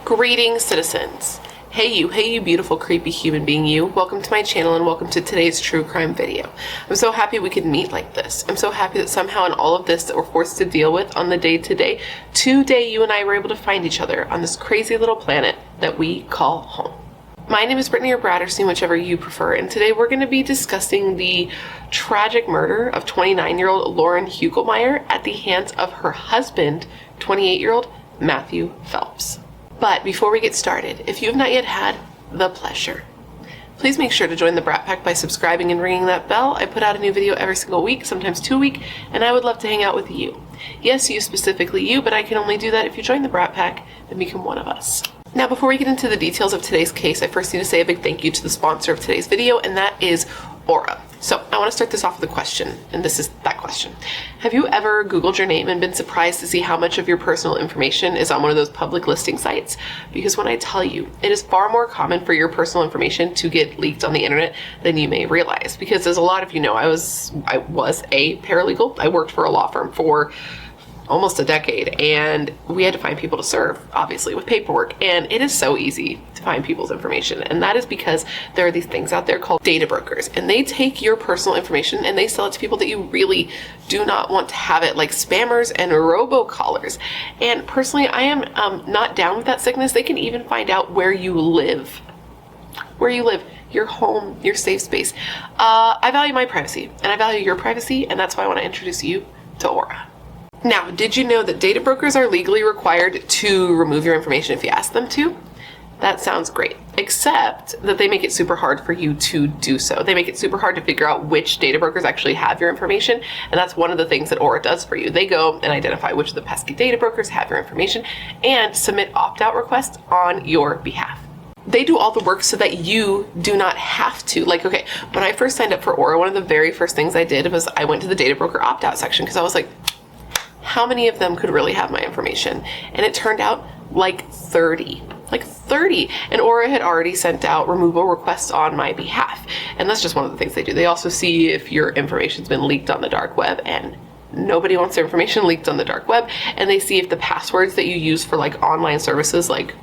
Greetings, citizens. Hey you beautiful creepy human being you. Welcome to my channel and welcome to today's true crime video. I'm so happy we could meet like this. I'm so happy that somehow in all of this that we're forced to deal with on the day-to-day, today you and I were able to find each other on this crazy little planet that we call home. My name is Brittany or Bratterstein, whichever you prefer, and today we're going to be discussing the tragic murder of 29-year-old Lauren Hugelmaier at the hands of her husband, 28-year-old Matthew Phelps. But before we get started, if you have not yet had the pleasure, please make sure to join the Brat Pack by subscribing and ringing that bell. I put out a new video every single week, sometimes 2 a week, and I would love to hang out with you. Yes, you specifically you, but I can only do that if you join the Brat Pack and become one of us. Now, before we get into the details of today's case, I first need to say a big thank you to the sponsor of today's video, and that is Aura. So I want to start this off with a question, and this is that question. Have you ever Googled your name and been surprised to see how much of your personal information is on one of those public listing sites? Because when I tell you, it is far more common for your personal information to get leaked on the internet than you may realize. Because as a lot of you know, I was a paralegal. I worked for a law firm for almost a decade, and we had to find people to serve, obviously, with paperwork, and it is so easy to find people's information, and that is because there are these things out there called data brokers, and they take your personal information and they sell it to people that you really do not want to have it, like spammers and robocallers. And personally, I am not down with that sickness. They can even find out where you live, your home, your safe space. I value my privacy, and I value your privacy, and that's why I want to introduce you to Aura. Now, did you know that data brokers are legally required to remove your information if you ask them to? That sounds great, except that they make it super hard for you to do so. They make it super hard to figure out which data brokers actually have your information, and that's one of the things that Aura does for you. They go and identify which of the pesky data brokers have your information and submit opt-out requests on your behalf. They do all the work so that you do not have to. Like, okay, when I first signed up for Aura, one of the very first things I did was I went to the data broker opt-out section because I was like, how many of them could really have my information? And it turned out like 30. And Aura had already sent out removal requests on my behalf. And that's just one of the things they do. They also see if your information's been leaked on the dark web, and nobody wants their information leaked on the dark web. And they see if the passwords that you use for like online services, like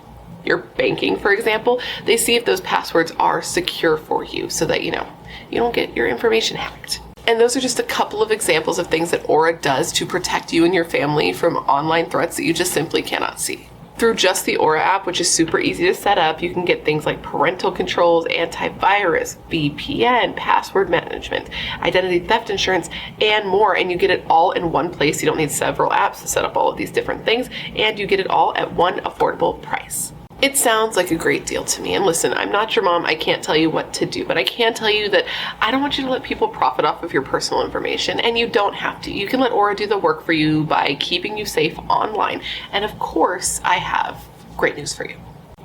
your banking, for example, they see if those passwords are secure for you so that, you don't get your information hacked. And those are just a couple of examples of things that Aura does to protect you and your family from online threats that you just simply cannot see. Through just the Aura app, which is super easy to set up, you can get things like parental controls, antivirus, VPN, password management, identity theft insurance, and more. And you get it all in one place. You don't need several apps to set up all of these different things, and you get it all at one affordable price. It sounds like a great deal to me, and listen, I'm not your mom, I can't tell you what to do, but I can tell you that I don't want you to let people profit off of your personal information, and you don't have to. You can let Aura do the work for you by keeping you safe online, and of course, I have great news for you.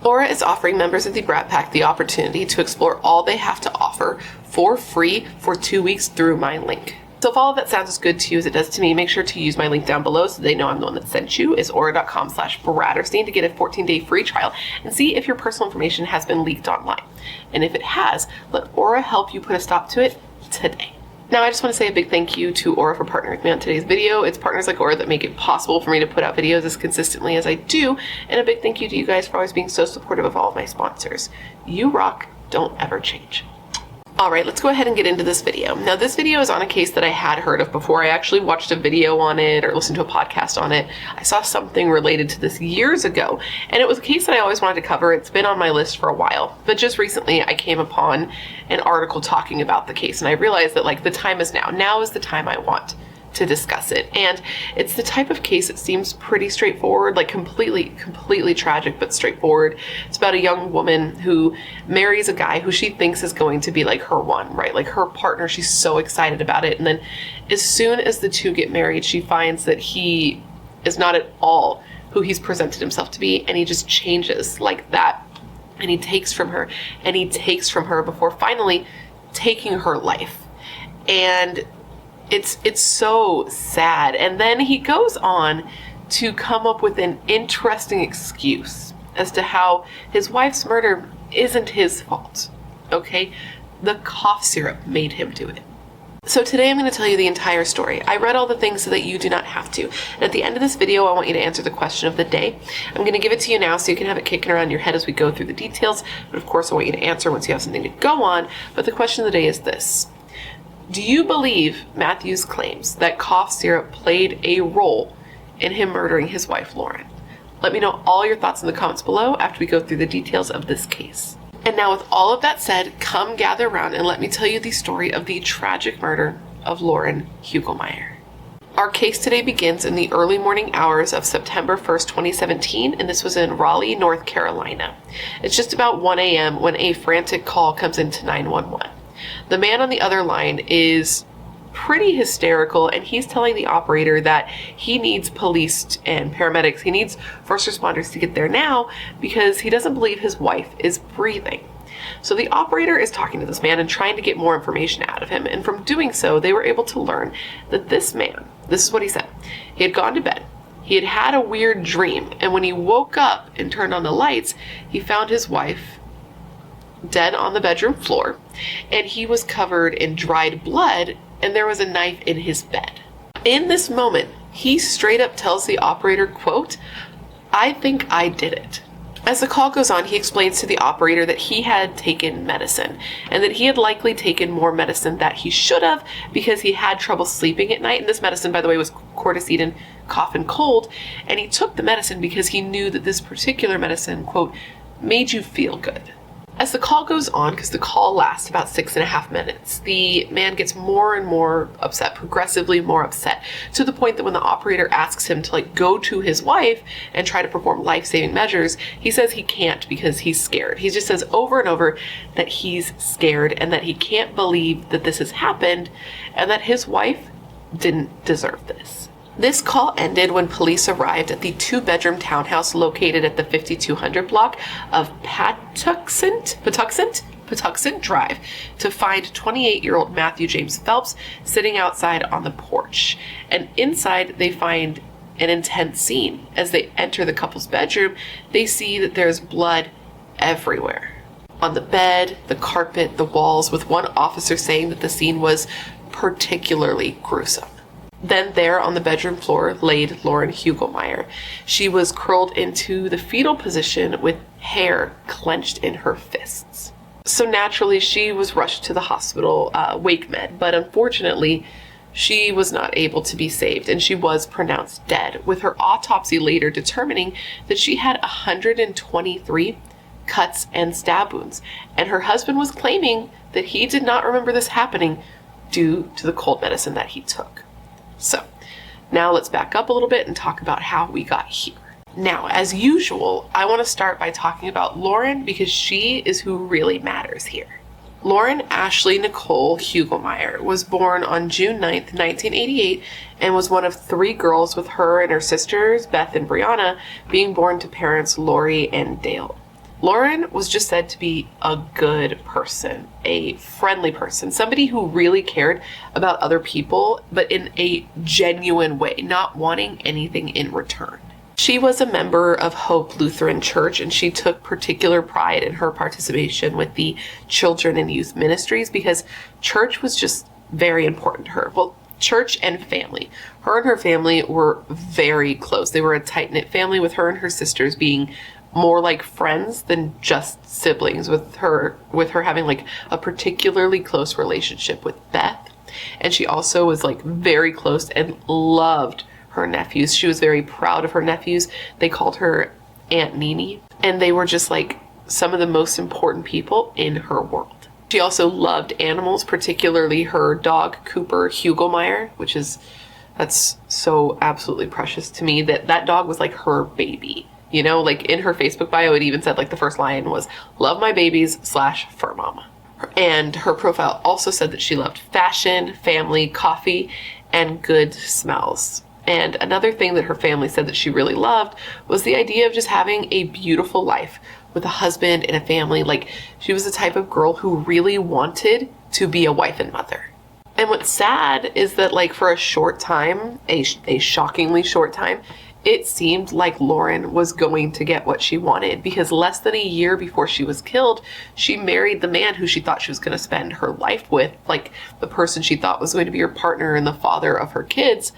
Aura is offering members of the Brat Pack the opportunity to explore all they have to offer for free for 2 weeks through my link. So if all of that sounds as good to you as it does to me, make sure to use my link down below so they know I'm the one that sent you. It's aura.com/Bratterstein to get a 14-day free trial and see if your personal information has been leaked online. And if it has, let Aura help you put a stop to it today. Now, I just want to say a big thank you to Aura for partnering with me on today's video. It's partners like Aura that make it possible for me to put out videos as consistently as I do. And a big thank you to you guys for always being so supportive of all of my sponsors. You rock, don't ever change. All right, let's go ahead and get into this video. Now, this video is on a case that I had heard of before. I actually watched a video on it or listened to a podcast on it. I saw something related to this years ago, and it was a case that I always wanted to cover. It's been on my list for a while, but just recently I came upon an article talking about the case, and I realized that like the time is now. Now is the time I want to discuss it. And it's the type of case that seems pretty straightforward, like completely tragic, but straightforward. It's about a young woman who marries a guy who she thinks is going to be like her one, right? Like her partner. She's so excited about it. And then as soon as the two get married, she finds that he is not at all who he's presented himself to be. And he just changes like that. And he takes from her and he takes from her before finally taking her life. And it's so sad. And then he goes on to come up with an interesting excuse as to how his wife's murder isn't his fault. Okay? The cough syrup made him do it. So today I'm going to tell you the entire story. I read all the things so that you do not have to. And at the end of this video, I want you to answer the question of the day. I'm going to give it to you now so you can have it kicking around your head as we go through the details. But of course, I want you to answer once you have something to go on. But the question of the day is this. Do you believe Matthew's claims that cough syrup played a role in him murdering his wife, Lauren? Let me know all your thoughts in the comments below after we go through the details of this case. And now with all of that said, come gather around and let me tell you the story of the tragic murder of Lauren Hugelmaier. Our case today begins in the early morning hours of September 1st, 2017, and this was in Raleigh, North Carolina. It's just about 1 a.m. when a frantic call comes into 911. The man on the other line is pretty hysterical, and he's telling the operator that he needs police and paramedics, he needs first responders to get there now because he doesn't believe his wife is breathing. So the operator is talking to this man and trying to get more information out of him, and from doing so, they were able to learn that this man, this is what he said, he had gone to bed, he had had a weird dream, and when he woke up and turned on the lights, he found his wife dead on the bedroom floor, and he was covered in dried blood, and there was a knife in his bed. In this moment, he straight up tells the operator, quote, "I think I did it." As the call goes on, he explains to the operator that he had taken medicine and that he had likely taken more medicine that he should have because he had trouble sleeping at night. And this medicine, by the way, was Cortisone, cough and cold. And he took the medicine because he knew that this particular medicine, quote, made you feel good. As the call goes on, because the call lasts about 6.5 minutes, the man gets more and more upset, progressively more upset, to the point that when the operator asks him to go to his wife and try to perform life-saving measures, he says he can't because he's scared. He just says over and over that he's scared and that he can't believe that this has happened and that his wife didn't deserve this. This call ended when police arrived at the 2-bedroom townhouse located at the 5200 block of Patuxent Drive to find 28-year-old Matthew James Phelps sitting outside on the porch. And inside they find an intense scene. As they enter the couple's bedroom, they see that there's blood everywhere. On the bed, the carpet, the walls, with one officer saying that the scene was particularly gruesome. Then there on the bedroom floor laid Lauren Hugelmaier. She was curled into the fetal position with hair clenched in her fists. So naturally, she was rushed to the hospital, WakeMed, but unfortunately, she was not able to be saved and she was pronounced dead, with her autopsy later determining that she had 123 cuts and stab wounds. And her husband was claiming that he did not remember this happening due to the cold medicine that he took. So now let's back up a little bit and talk about how we got here. Now, as usual, I want to start by talking about Lauren because she is who really matters here. Lauren Ashley Nicole Hugelmaier was born on June 9th, 1988, and was one of 3 girls, with her and her sisters, Beth and Brianna, being born to parents Lori and Dale. Lauren was just said to be a good person, a friendly person, somebody who really cared about other people, but in a genuine way, not wanting anything in return. She was a member of Hope Lutheran Church, and she took particular pride in her participation with the children and youth ministries because church was just very important to her. Well, church and family. Her and her family were very close. They were a tight-knit family, with her and her sisters being more like friends than just siblings, with her having a particularly close relationship with Beth. And she also was very close and loved her nephews. She was very proud of her nephews. They called her Aunt Nini, and they were just some of the most important people in her world. She also loved animals, particularly her dog Cooper Hugelmaier, that's so absolutely precious to me that dog was like her baby. You know, in her Facebook bio, it even said the first line was, "Love my babies / fur mama." And her profile also said that she loved fashion, family, coffee, and good smells. And another thing that her family said that she really loved was the idea of just having a beautiful life with a husband and a family. She was the type of girl who really wanted to be a wife and mother. And what's sad is that for a short time, a shockingly short time, it seemed like Lauren was going to get what she wanted, because less than a year before she was killed, she married the man who she thought she was going to spend her life with, like the person she thought was going to be her partner and the father of her kids.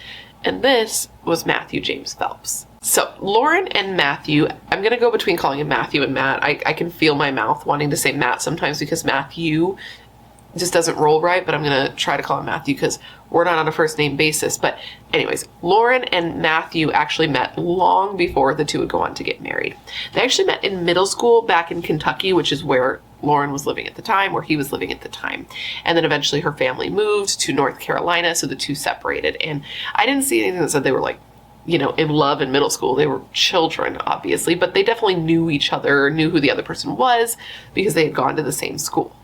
And this was Matthew James Phelps. So Lauren and Matthew, I'm going to go between calling him Matthew and Matt. I can feel my mouth wanting to say Matt sometimes because Matthew just doesn't roll right, but I'm going to try to call him Matthew because we're not on a first name basis. But anyways, Lauren and Matthew actually met long before the two would go on to get married. They actually met in middle school back in Kentucky, which is where Lauren was living at the time, where he was living at the time. And then eventually her family moved to North Carolina, so the two separated. And I didn't see anything that said they were like, you know, in love in middle school. They were children, obviously, but they definitely knew each other, knew who the other person was, because they had gone to the same school.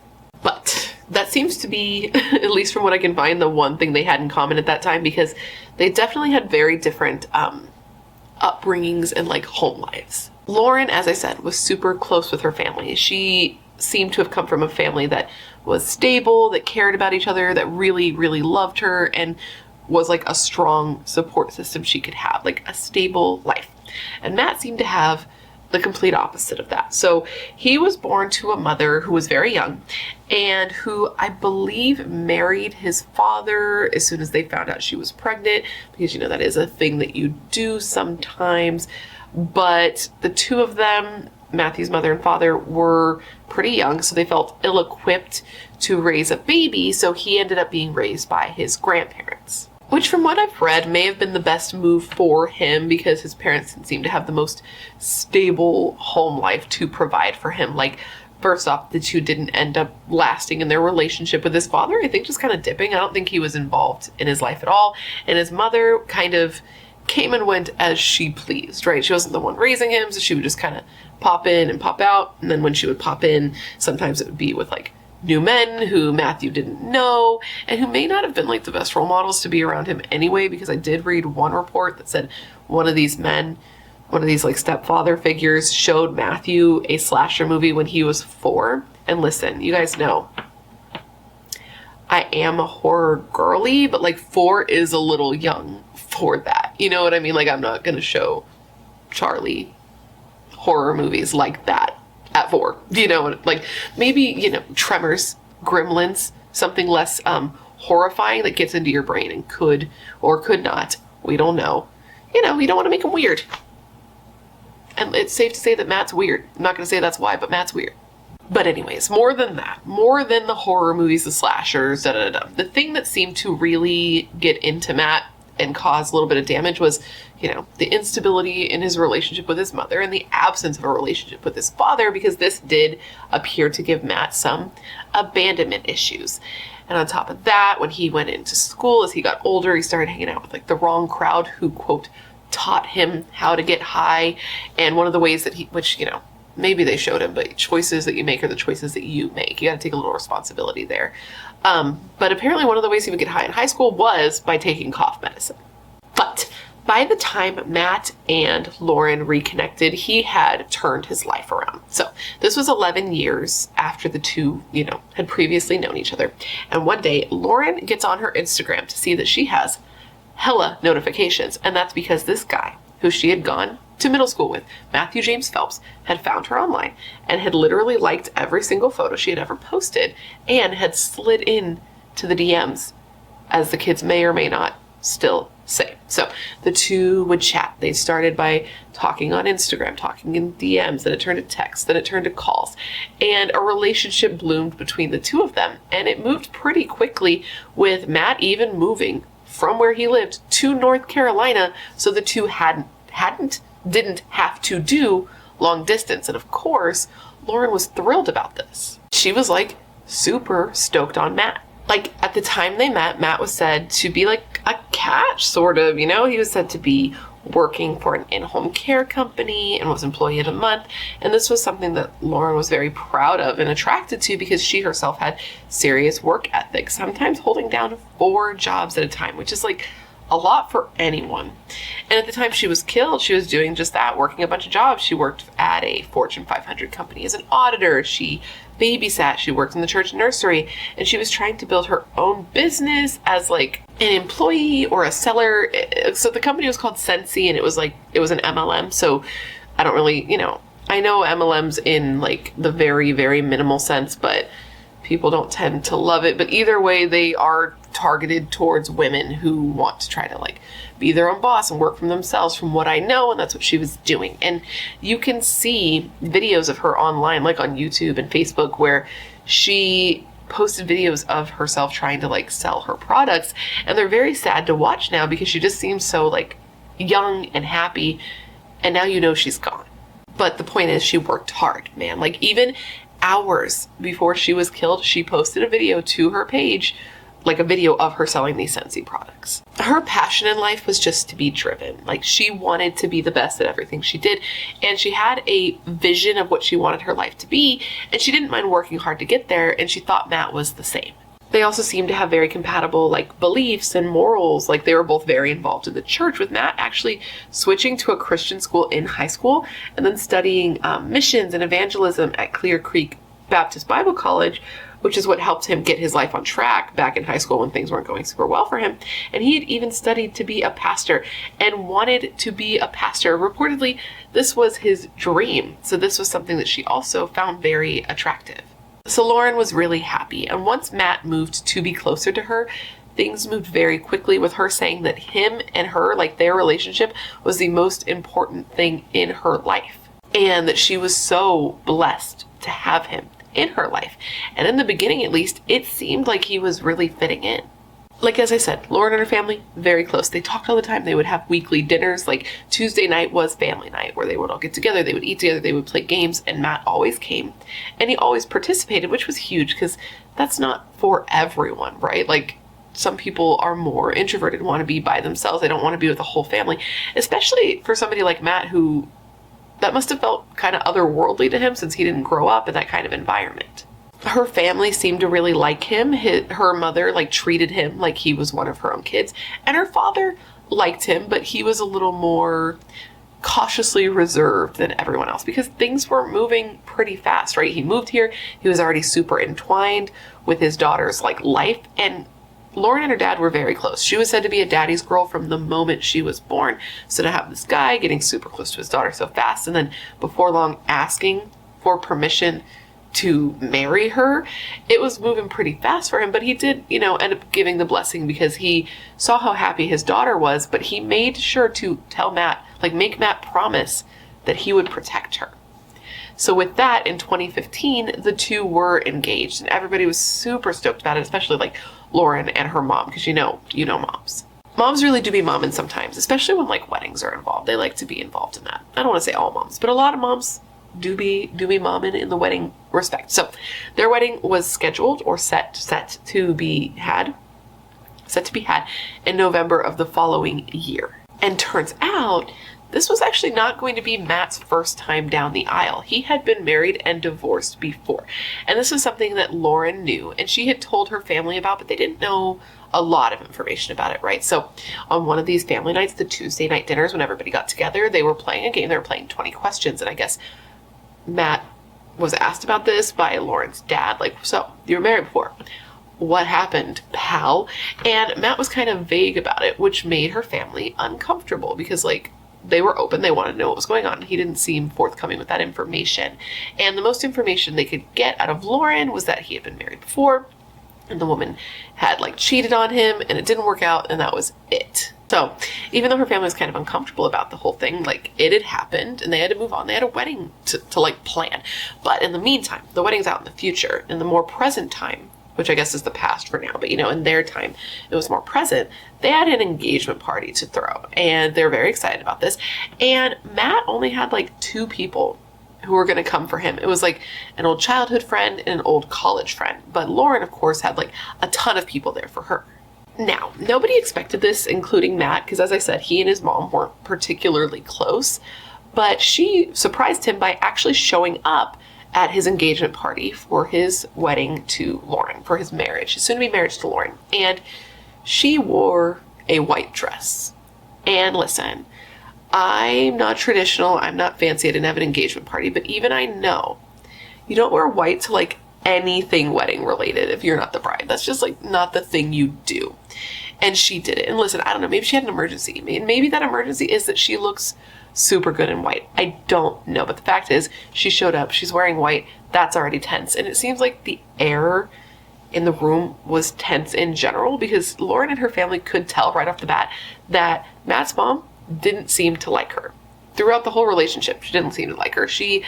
But that seems to be, at least from what I can find, the one thing they had in common at that time, because they definitely had very different upbringings and like home lives. Lauren, as I said, was super close with her family. She seemed to have come from a family that was stable, that cared about each other, that really, really loved her, and was like a strong support system she could have, like a stable life. And Matt seemed to have the complete opposite of that. So he was born to a mother who was very young and who I believe married his father as soon as they found out she was pregnant, because you know that is a thing that you do sometimes. But the two of them, Matthew's mother and father, were pretty young, so they felt ill-equipped to raise a baby, so he ended up being raised by his grandparents. Which, from what I've read, may have been the best move for him, because his parents didn't seem to have the most stable home life to provide for him. Like, first off, the two didn't end up lasting in their relationship with his father, I think just kind of dipping. I don't think he was involved in his life at all. And his mother kind of came and went as she pleased, right? She wasn't the one raising him, so she would just kind of pop in and pop out. And then when she would pop in, sometimes it would be with like new men who Matthew didn't know and who may not have been like the best role models to be around him anyway, because I did read one report that said one of these men, one of these like stepfather figures, showed Matthew a slasher movie when he was 4. And listen, you guys know I am a horror girly, but like 4 is a little young for that. You know what I mean? Like, I'm not going to show Charlie horror movies like that at 4, you know, like maybe, you know, Tremors, Gremlins, something less horrifying that gets into your brain and could or could not, we don't know. You know, you don't want to make them weird. And it's safe to say that Matt's weird. I'm not going to say that's why, but Matt's weird. But anyways, more than that, more than the horror movies, the slashers, the thing that seemed to really get into Matt and cause a little bit of damage was, you know, the instability in his relationship with his mother and the absence of a relationship with his father, because this did appear to give Matt some abandonment issues. And on top of that, when he went into school, as he got older, he started hanging out with like the wrong crowd who, quote, taught him how to get high. And one of the ways that he, which, you know, maybe they showed him, but choices that you make are the choices that you make. You got to take a little responsibility there. But apparently one of the ways he would get high in high school was by taking cough medicine. But by the time Matt and Lauren reconnected, he had turned his life around. So this was 11 years after the two, you know, had previously known each other. And one day, Lauren gets on her Instagram to see that she has hella notifications. And that's because this guy, who she had gone to middle school with, Matthew James Phelps, had found her online and had literally liked every single photo she had ever posted and had slid in to the DMs, as the kids may or may not still say. So the two would chat. They started by talking on Instagram, talking in DMs, then it turned to text, then it turned to calls, and a relationship bloomed between the two of them. And it moved pretty quickly, with Matt even moving from where he lived to North Carolina, so the two didn't have to do long distance. And of course, Lauren was thrilled about this. She was like super stoked on Matt. Like, at the time they met, Matt was said to be like a catch, sort of, you know. He was said to be working for an in-home care company and was employee of the month. And this was something that Lauren was very proud of and attracted to, because she herself had serious work ethic, sometimes holding down 4 jobs at a time, which is like a lot for anyone. And at the time she was killed, she was doing just that, working a bunch of jobs. She worked at a Fortune 500 company as an auditor. She babysat. She worked in the church nursery, and she was trying to build her own business as like an employee or a seller. So the company was called Sensi, and it was an MLM. So I don't really, I know MLMs in like the very, very minimal sense, but people don't tend to love it. But either way, they are targeted towards women who want to try to like be their own boss and work for themselves, from what I know. And that's what she was doing. And you can see videos of her online, like on YouTube and Facebook, where she posted videos of herself trying to like sell her products. And they're very sad to watch now, because she just seems so like young and happy. And now she's gone. But the point is, she worked hard, man. Like even hours before she was killed, she posted a video to her page, like a video of her selling these Sensi products. Her passion in life was just to be driven. Like she wanted to be the best at everything she did. And she had a vision of what she wanted her life to be. And she didn't mind working hard to get there. And she thought Matt was the same. They also seemed to have very compatible like beliefs and morals. Like they were both very involved in the church, with Matt actually switching to a Christian school in high school and then studying missions and evangelism at Clear Creek Baptist Bible College, which is what helped him get his life on track back in high school when things weren't going super well for him. And he had even studied to be a pastor and wanted to be a pastor. Reportedly, this was his dream. So this was something that she also found very attractive. So Lauren was really happy. And once Matt moved to be closer to her, things moved very quickly, with her saying that him and her, like their relationship, was the most important thing in her life. And that she was so blessed to have him in her life. And in the beginning, at least, it seemed like he was really fitting in. Like, as I said, Lauren and her family, very close. They talked all the time. They would have weekly dinners. Like Tuesday night was family night, where they would all get together. They would eat together. They would play games. And Matt always came. And he always participated, which was huge, because that's not for everyone, right? Like some people are more introverted, want to be by themselves. They don't want to be with the whole family, especially for somebody like Matt, who that must have felt kind of otherworldly to him, since he didn't grow up in that kind of environment. Her family seemed to really like him. Her mother like treated him like he was one of her own kids. And her father liked him, but he was a little more cautiously reserved than everyone else, because things were moving pretty fast, right? He moved here. He was already super entwined with his daughter's like life. And Lauren and her dad were very close. She was said to be a daddy's girl from the moment she was born. So to have this guy getting super close to his daughter so fast, and then before long asking for permission to marry her, it was moving pretty fast for him. But he did, end up giving the blessing, because he saw how happy his daughter was, but he made sure to tell Matt, like make Matt promise that he would protect her. So with that, in 2015, the two were engaged, and everybody was super stoked about it, especially like Lauren and her mom, because you know moms. Moms really do be momming sometimes, especially when like weddings are involved. They like to be involved in that. I don't want to say all moms, but a lot of moms do be momming in the wedding respect. So their wedding was scheduled or set to be had in November of the following year. And turns out this was actually not going to be Matt's first time down the aisle. He had been married and divorced before. And this was something that Lauren knew, and she had told her family about, but they didn't know a lot of information about it, right? So on one of these family nights, the Tuesday night dinners, when everybody got together, they were playing a game. They were playing 20 questions. And I guess Matt was asked about this by Lauren's dad. Like, so you were married before. What happened, pal? And Matt was kind of vague about it, which made her family uncomfortable, because like they were open. They wanted to know what was going on. He didn't seem forthcoming with that information. And the most information they could get out of Lauren was that he had been married before, and the woman had like cheated on him, and it didn't work out, and that was it. So even though her family was kind of uncomfortable about the whole thing, like it had happened and they had to move on. They had a wedding to like plan. But in the meantime, the wedding's out in the future. In the more present time, which I guess is the past for now, but in their time, it was more present. They had an engagement party to throw, and they're very excited about this. And Matt only had like 2 people who were going to come for him. It was like an old childhood friend and an old college friend. But Lauren, of course, had like a ton of people there for her. Now, nobody expected this, including Matt, because as I said, he and his mom weren't particularly close. But she surprised him by actually showing up at his engagement party for his wedding to Lauren, for his marriage, his soon-to-be marriage to Lauren. And she wore a white dress. And listen, I'm not traditional, I'm not fancy, I didn't have an engagement party, but even I know you don't wear white to like anything wedding related if you're not the bride. That's just like not the thing you do. And she did it. And listen, I don't know, maybe she had an emergency. Maybe that emergency is that she looks super good in white. I don't know. But the fact is, she showed up, she's wearing white. That's already tense. And it seems like the air in the room was tense in general because Lauren and her family could tell right off the bat that Matt's mom didn't seem to like her. Throughout the whole relationship, she didn't seem to like her. She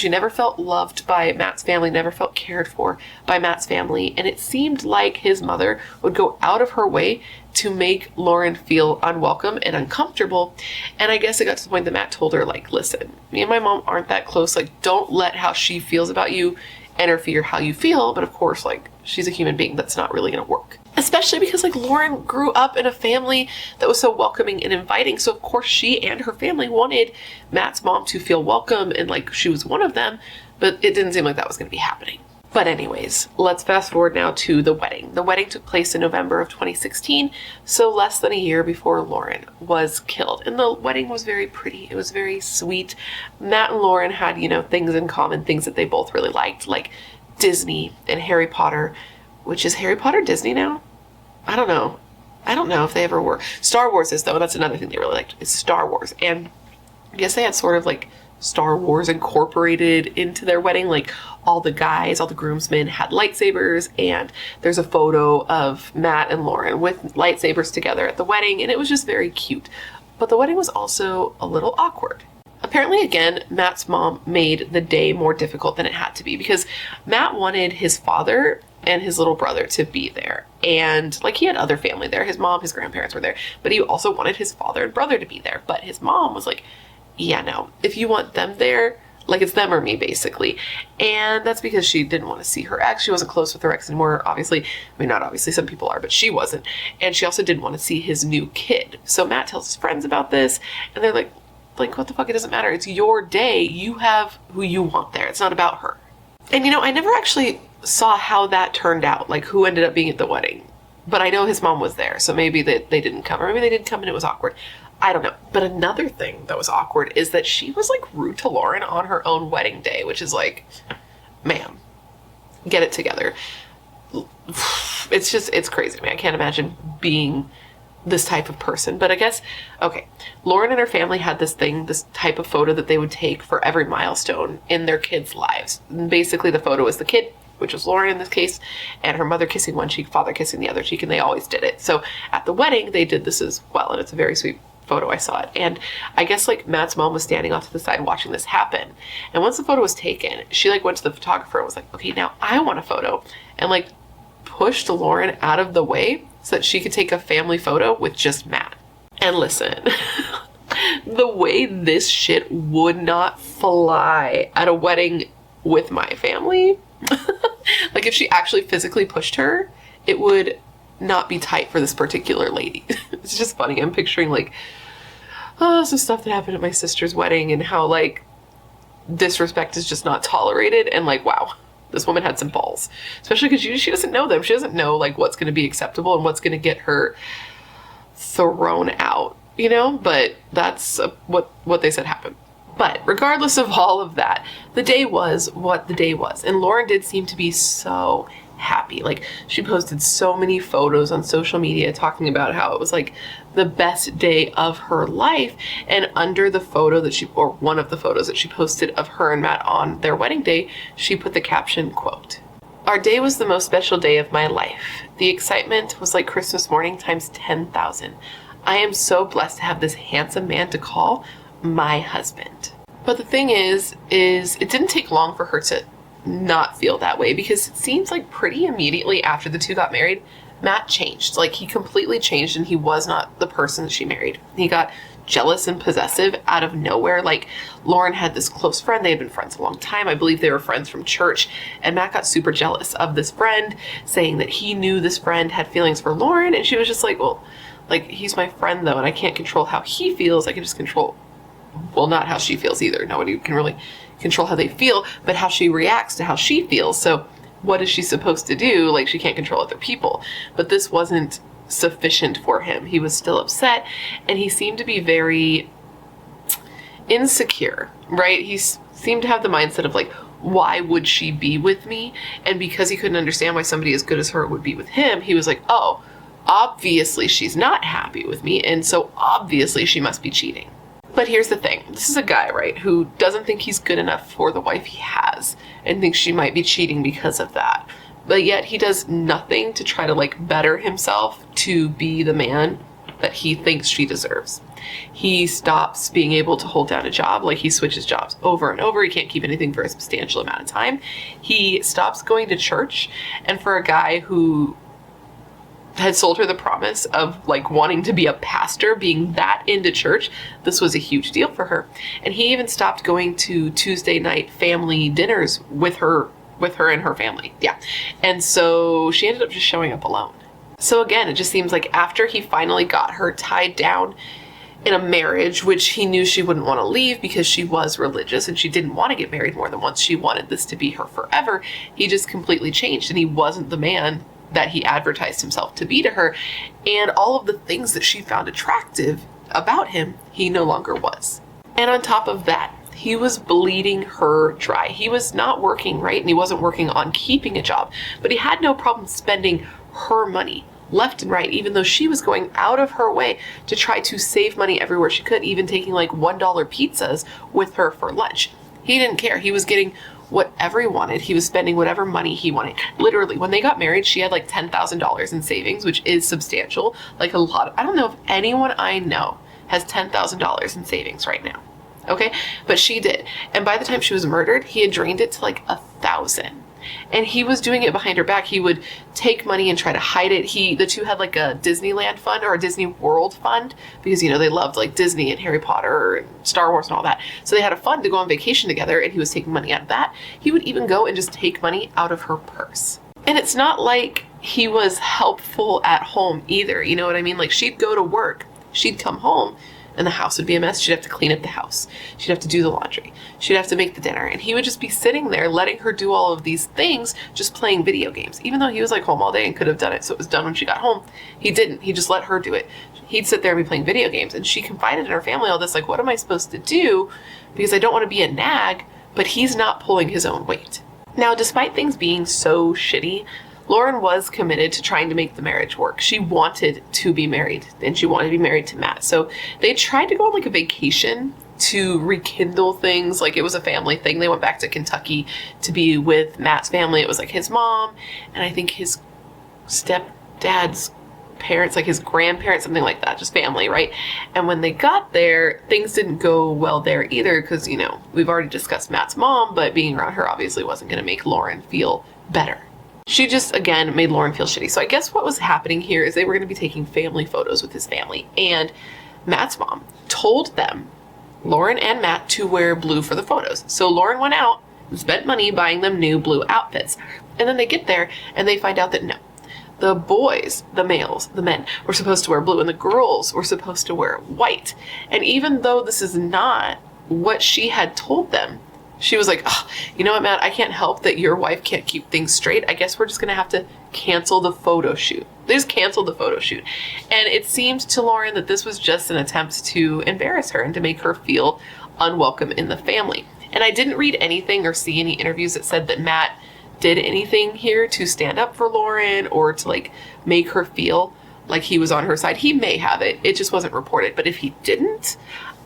never felt loved by Matt's family, never felt cared for by Matt's family. And it seemed like his mother would go out of her way to make Lauren feel unwelcome and uncomfortable. And I guess it got to the point that Matt told her, like, listen, me and my mom aren't that close. Like, don't let how she feels about you interfere how you feel. But of course, like, she's a human being. That's not really going to work. Especially because like Lauren grew up in a family that was so welcoming and inviting. So of course she and her family wanted Matt's mom to feel welcome and like she was one of them, but it didn't seem like that was going to be happening. But anyways, let's fast forward now to the wedding. The wedding took place in November of 2016, so less than a year before Lauren was killed. And the wedding was very pretty. It was very sweet. Matt and Lauren had, you know, things in common, things that they both really liked, like Disney and Harry Potter. Which is Harry Potter Disney now? I don't know. I don't know if they ever were. Star Wars is, though. That's another thing they really liked, is Star Wars. And I guess they had sort of like Star Wars incorporated into their wedding. Like all the guys, all the groomsmen had lightsabers. And there's a photo of Matt and Lauren with lightsabers together at the wedding. And it was just very cute. But the wedding was also a little awkward. Apparently, again, Matt's mom made the day more difficult than it had to be because Matt wanted his father and his little brother to be there. And like he had other family there. His mom, his grandparents were there, but he also wanted his father and brother to be there. But his mom was like, yeah, no, if you want them there, like it's them or me basically. And that's because she didn't want to see her ex. She wasn't close with her ex anymore. Obviously, I mean, not obviously, some people are, but she wasn't. And she also didn't want to see his new kid. So Matt tells his friends about this and they're like, what the fuck? It doesn't matter. It's your day. You have who you want there. It's not about her. And you know, I never actually saw how that turned out, like who ended up being at the wedding. But I know his mom was there, so maybe they didn't come, or maybe they did come and it was awkward. I don't know. But another thing that was awkward is that she was like rude to Lauren on her own wedding day, which is like, ma'am, get it together. It's crazy to me. I can't imagine being this type of person. But I guess, okay, Lauren and her family had this type of photo that they would take for every milestone in their kids' lives. And basically the photo was the kid, which was Lauren in this case, and her mother kissing one cheek, father kissing the other cheek, and they always did it. So at the wedding, they did this as well, and it's a very sweet photo. I saw it. And I guess like Matt's mom was standing off to the side watching this happen. And once the photo was taken, she like went to the photographer and was like, okay, now I want a photo. And like pushed Lauren out of the way so that she could take a family photo with just Matt. And listen, the way this shit would not fly at a wedding with my family, like if she actually physically pushed her, it would not be tight for this particular lady. It's just funny. I'm picturing like, some stuff that happened at my sister's wedding and how like disrespect is just not tolerated. And like, wow, this woman had some balls, especially because she doesn't know them. She doesn't know like what's going to be acceptable and what's going to get her thrown out, you know, but that's what they said happened. But regardless of all of that, the day was what the day was. And Lauren did seem to be so happy. Like she posted so many photos on social media talking about how it was like the best day of her life. And under the photo that or one of the photos that she posted of her and Matt on their wedding day, she put the caption, quote, "Our day was the most special day of my life. The excitement was like Christmas morning times 10,000. I am so blessed to have this handsome man to call my husband." But the thing is it didn't take long for her to not feel that way, because it seems like pretty immediately after the two got married, Matt changed. Like he completely changed and he was not the person that she married. He got jealous and possessive out of nowhere. Like Lauren had this close friend. They had been friends a long time. I believe they were friends from church. And Matt got super jealous of this friend, saying that he knew this friend had feelings for Lauren. And she was just like, well, like he's my friend though, and I can't control how he feels. I can just control, well, not how she feels either. Nobody can really control how they feel, but how she reacts to how she feels. So what is she supposed to do? Like she can't control other people. But this wasn't sufficient for him. He was still upset, and he seemed to be very insecure, right? He seemed to have the mindset of like, why would she be with me? And because he couldn't understand why somebody as good as her would be with him, he was like, oh, obviously she's not happy with me, and so obviously she must be cheating. But here's the thing. This is a guy, right, who doesn't think he's good enough for the wife he has and thinks she might be cheating because of that. But yet he does nothing to try to like better himself to be the man that he thinks she deserves. He stops being able to hold down a job, like he switches jobs over and over. He can't keep anything for a substantial amount of time. He stops going to church, and for a guy who had sold her the promise of like wanting to be a pastor, being that into church, this was a huge deal for her. And he even stopped going to Tuesday night family dinners with her and her family. Yeah. And so she ended up just showing up alone. So again, it just seems like after he finally got her tied down in a marriage, which he knew she wouldn't want to leave because she was religious and she didn't want to get married more than once. She wanted this to be her forever. He just completely changed, and he wasn't the man that he advertised himself to be to her. And all of the things that she found attractive about him, he no longer was. And on top of that, he was bleeding her dry. He was not working, right? And he wasn't working on keeping a job, but he had no problem spending her money left and right, even though she was going out of her way to try to save money everywhere she could, even taking like $1 pizzas with her for lunch. He didn't care. He was getting whatever he wanted. He was spending whatever money he wanted. Literally, when they got married, she had like $10,000 in savings, which is substantial. Like a lot of, I don't know if anyone I know has $10,000 in savings right now. Okay. But she did. And by the time she was murdered, he had drained it to like 1,000. And he was doing it behind her back. He would take money and try to hide it. The two had like a Disneyland fund or a Disney World fund because, you know, they loved like Disney and Harry Potter and Star Wars and all that. So they had a fund to go on vacation together, and he was taking money out of that. He would even go and just take money out of her purse. And it's not like he was helpful at home either. You know what I mean? Like, she'd go to work, she'd come home, and the house would be a mess. She'd have to clean up the house. She'd have to do the laundry. She'd have to make the dinner. And he would just be sitting there letting her do all of these things, just playing video games. Even though he was like home all day and could have done it so it was done when she got home, he didn't. He just let her do it. He'd sit there and be playing video games. And she confided in her family all this, like, what am I supposed to do? Because I don't want to be a nag, but he's not pulling his own weight. Now, despite things being so shitty, Lauren was committed to trying to make the marriage work. She wanted to be married, and she wanted to be married to Matt. So they tried to go on like a vacation to rekindle things. Like, it was a family thing. They went back to Kentucky to be with Matt's family. It was like his mom and I think his stepdad's parents, like his grandparents, something like that, just family, right? And when they got there, things didn't go well there either because, you know, we've already discussed Matt's mom, but being around her obviously wasn't going to make Lauren feel better. She just, again, made Lauren feel shitty. So I guess what was happening here is they were going to be taking family photos with his family. And Matt's mom told them, Lauren and Matt, to wear blue for the photos. So Lauren went out and spent money buying them new blue outfits. And then they get there and they find out that no, the boys, the males, the men were supposed to wear blue and the girls were supposed to wear white. And even though this is not what she had told them, she was like, oh, you know what, Matt, I can't help that your wife can't keep things straight. I guess we're just going to have to cancel the photo shoot. They just canceled the photo shoot. And it seemed to Lauren that this was just an attempt to embarrass her and to make her feel unwelcome in the family. And I didn't read anything or see any interviews that said that Matt did anything here to stand up for Lauren or to like make her feel like he was on her side. He may have it. It just wasn't reported. But if he didn't,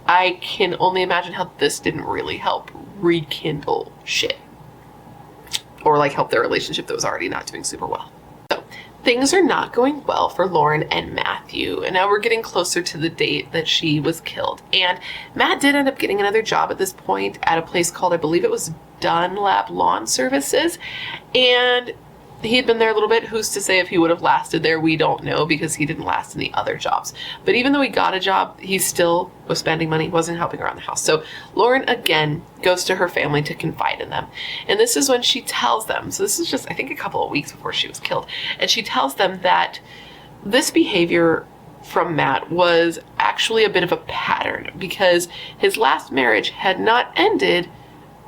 I can only imagine how this didn't really help rekindle shit or like help their relationship that was already not doing super well. So things are not going well for Lauren and Matthew, and now we're getting closer to the date that she was killed. And Matt did end up getting another job at this point at a place called, I believe it was Dunlap Lawn Services, and he had been there a little bit. Who's to say if he would have lasted there? We don't know because he didn't last in the other jobs. But even though he got a job, he still was spending money, wasn't helping around the house. So Lauren again goes to her family to confide in them. And this is when she tells them, so this is just, I think, a couple of weeks before she was killed. And she tells them that this behavior from Matt was actually a bit of a pattern because his last marriage had not ended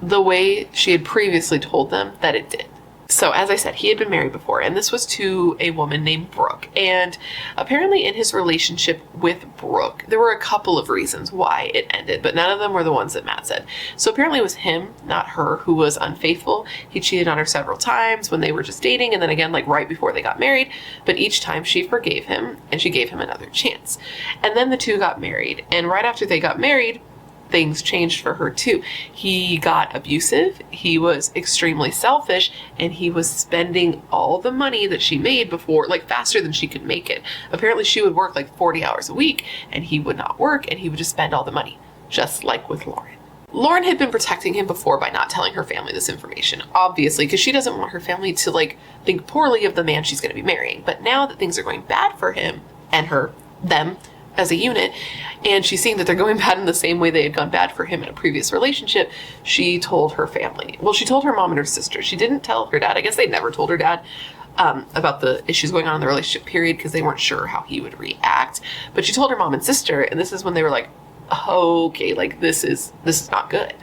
the way she had previously told them that it did. So as I said, he had been married before, and this was to a woman named Brooke. And apparently in his relationship with Brooke, there were a couple of reasons why it ended, but none of them were the ones that Matt said. So apparently it was him, not her, who was unfaithful. He cheated on her several times when they were just dating, and then again, like right before they got married. But each time she forgave him, and she gave him another chance. And then the two got married, and right after they got married, things changed for her too. He got abusive, he was extremely selfish, and he was spending all the money that she made before, like faster than she could make it. Apparently she would work like 40 hours a week, and he would not work, and he would just spend all the money, just like with Lauren. Lauren had been protecting him before by not telling her family this information, obviously, because she doesn't want her family to like think poorly of the man she's going to be marrying. But now that things are going bad for him and them as a unit, and she's seeing that they're going bad in the same way they had gone bad for him in a previous relationship, she told her family. Well, she told her mom and her sister. She didn't tell her dad. I guess they never told her dad about the issues going on in the relationship period because they weren't sure how he would react. But she told her mom and sister, and this is when they were like, oh, okay, like this is not good.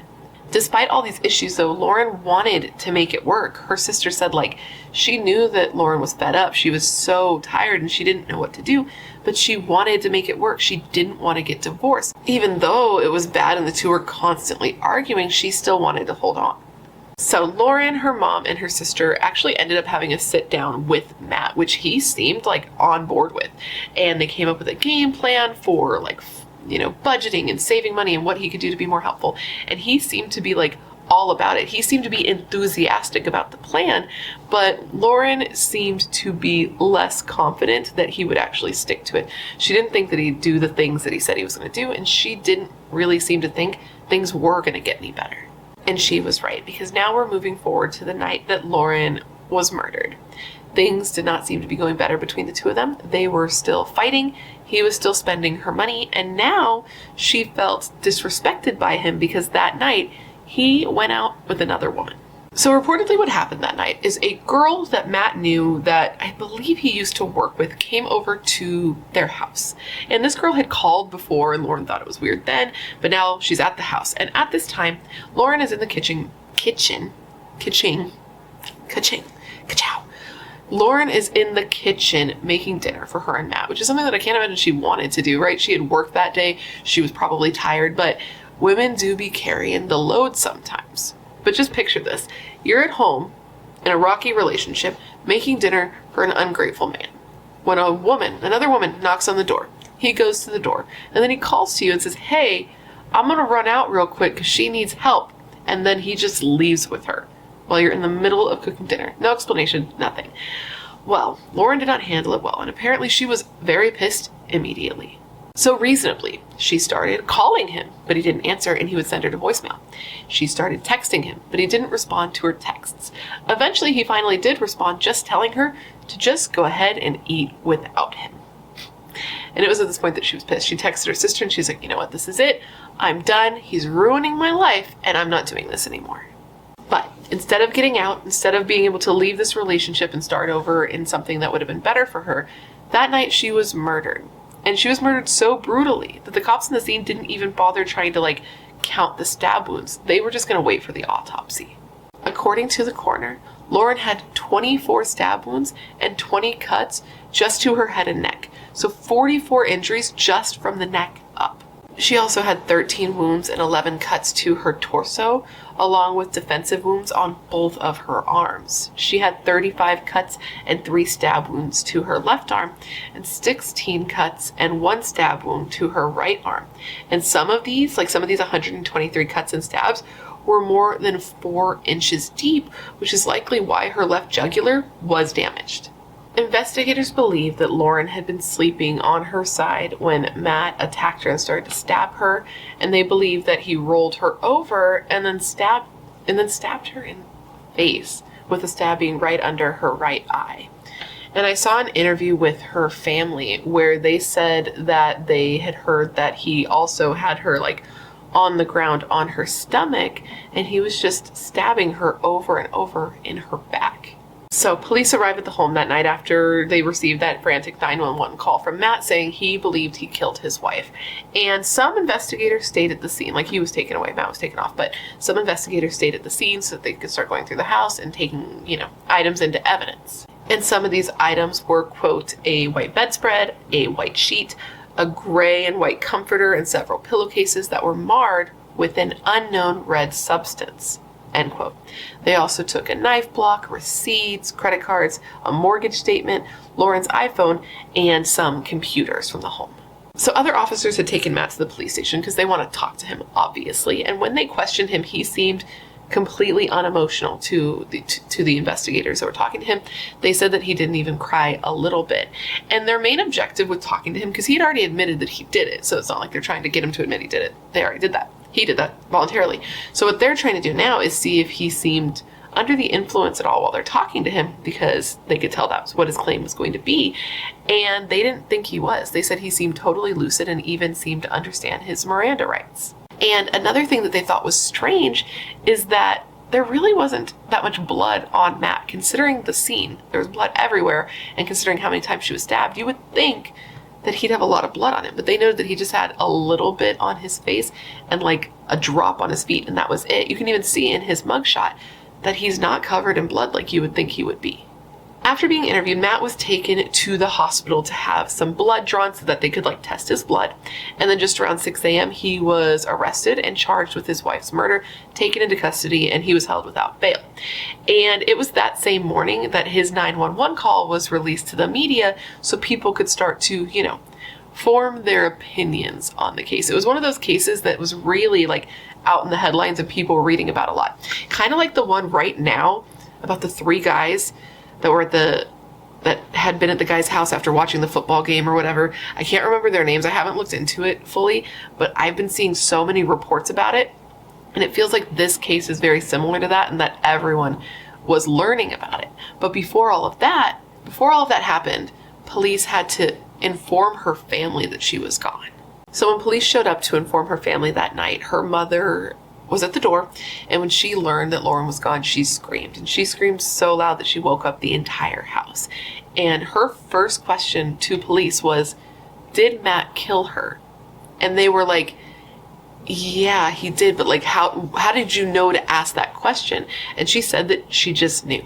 Despite all these issues, though, Lauren wanted to make it work. Her sister said, like, she knew that Lauren was fed up. She was so tired and she didn't know what to do, but she wanted to make it work. She didn't want to get divorced. Even though it was bad and the two were constantly arguing, she still wanted to hold on. So Lauren, her mom, and her sister actually ended up having a sit down with Matt, which he seemed like on board with. And they came up with a game plan for like, you know, budgeting and saving money and what he could do to be more helpful. And he seemed to be like all about it. He seemed to be enthusiastic about the plan, but Lauren seemed to be less confident that he would actually stick to it. She didn't think that he'd do the things that he said he was going to do, and she didn't really seem to think things were going to get any better. And she was right, because now we're moving forward to the night that Lauren was murdered. Things did not seem to be going better between the two of them. They were still fighting. He was still spending her money. And now she felt disrespected by him because that night he went out with another woman. So reportedly what happened that night is a girl that Matt knew that I believe he used to work with came over to their house. And this girl had called before and Lauren thought it was weird then, but now she's at the house. And at this time, Lauren is in the kitchen. Lauren is in the kitchen making dinner for her and Matt, which is something that I can't imagine she wanted to do, right? She had worked that day. She was probably tired, but women do be carrying the load sometimes. But just picture this. You're at home in a rocky relationship making dinner for an ungrateful man. When another woman knocks on the door, he goes to the door and then he calls to you and says, hey, I'm going to run out real quick because she needs help. And then he just leaves with her while you're in the middle of cooking dinner. No explanation, nothing. Well, Lauren did not handle it well, and apparently she was very pissed immediately. So reasonably, she started calling him, but he didn't answer, and he would send her to voicemail. She started texting him, but he didn't respond to her texts. Eventually, he finally did respond, just telling her to just go ahead and eat without him. And it was at this point that she was pissed. She texted her sister, and she's like, you know what, this is it. I'm done. He's ruining my life, and I'm not doing this anymore. But instead of getting out, instead of being able to leave this relationship and start over in something that would have been better for her, that night she was murdered. And she was murdered so brutally that the cops on the scene didn't even bother trying to count the stab wounds. They were just going to wait for the autopsy. According to the coroner, Lauren had 24 stab wounds and 20 cuts just to her head and neck. So 44 injuries just from the neck up. She also had 13 wounds and 11 cuts to her torso, along with defensive wounds on both of her arms. She had 35 cuts and 3 stab wounds to her left arm, and 16 cuts and 1 stab wound to her right arm. And some of these 123 cuts and stabs, were more than 4 inches deep, which is likely why her left jugular was damaged. Investigators believe that Lauren had been sleeping on her side when Matt attacked her and started to stab her, and they believe that he rolled her over and then stabbed her in the face, with the stab being right under her right eye. And I saw an interview with her family where they said that they had heard that he also had her on the ground on her stomach, and he was just stabbing her over and over in her back. So police arrived at the home that night after they received that frantic 911 call from Matt saying he believed he killed his wife. And some investigators stayed at the scene, like he was taken away, Matt was taken off, but some investigators stayed at the scene so that they could start going through the house and taking, items into evidence. And some of these items were, quote, a white bedspread, a white sheet, a gray and white comforter, and several pillowcases that were marred with an unknown red substance. End quote. They also took a knife block, receipts, credit cards, a mortgage statement, Lauren's iPhone, and some computers from the home. So other officers had taken Matt to the police station because they want to talk to him, obviously. And when they questioned him, he seemed completely unemotional to the investigators that were talking to him. They said that he didn't even cry a little bit. And their main objective with talking to him, because he had already admitted that he did it, so it's not like they're trying to get him to admit he did it. They already did that. He did that voluntarily. So what they're trying to do now is see if he seemed under the influence at all while they're talking to him, because they could tell that was what his claim was going to be. And they didn't think he was. They said he seemed totally lucid and even seemed to understand his Miranda rights. And another thing that they thought was strange is that there really wasn't that much blood on Matt. Considering the scene, there was blood everywhere, and considering how many times she was stabbed, you would think that he'd have a lot of blood on him. But they noted that he just had a little bit on his face and like a drop on his feet, and that was it. You can even see in his mugshot that he's not covered in blood like you would think he would be. After being interviewed, Matt was taken to the hospital to have some blood drawn so that they could test his blood. And then just around 6 a.m., he was arrested and charged with his wife's murder, taken into custody, and he was held without bail. And it was that same morning that his 911 call was released to the media so people could start to, form their opinions on the case. It was one of those cases that was really out in the headlines and people were reading about a lot. Kind of like the one right now about the 3 guys that were that had been at the guy's house after watching the football game or whatever. I can't remember their names. I haven't looked into it fully, but I've been seeing so many reports about it. And it feels like this case is very similar to that, and that everyone was learning about it. But before all of that happened, police had to inform her family that she was gone. So when police showed up to inform her family that night, her mother was at the door, and when she learned that Lauren was gone, she screamed. And she screamed so loud that she woke up the entire house. And her first question to police was, did Matt kill her? And they were like, yeah, he did, but how did you know to ask that question? And she said that she just knew.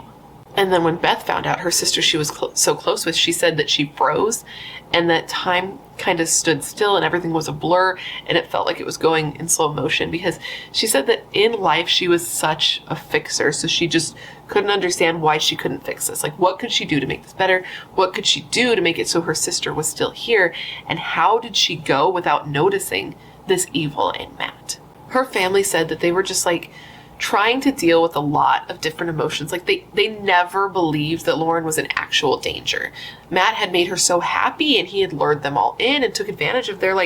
And then when Beth found out, her sister she was so close with, she said that she froze and that time kind of stood still and everything was a blur and it felt like it was going in slow motion, because she said that in life she was such a fixer, so she just couldn't understand why she couldn't fix this. What could she do to make this better? What could she do to make it so her sister was still here? And how did she go without noticing this evil in Matt? Her family said that they were just trying to deal with a lot of different emotions. They never believed that Lauren was in actual danger. Matt had made her so happy and he had lured them all in and took advantage of their